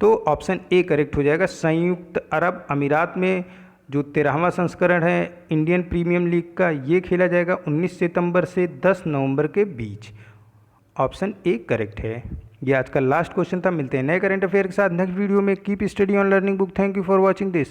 तो ऑप्शन ए करेक्ट हो जाएगा। संयुक्त अरब अमीरात में जो 13वां संस्करण है इंडियन प्रीमियम लीग का, ये खेला जाएगा 19 सितंबर से 10 नवंबर के बीच। ऑप्शन ए करेक्ट है। ये आज का लास्ट क्वेश्चन था। मिलते हैं नए करंट अफेयर के साथ नेक्स्ट वीडियो में। Keep study on learning book. Thank you for watching this.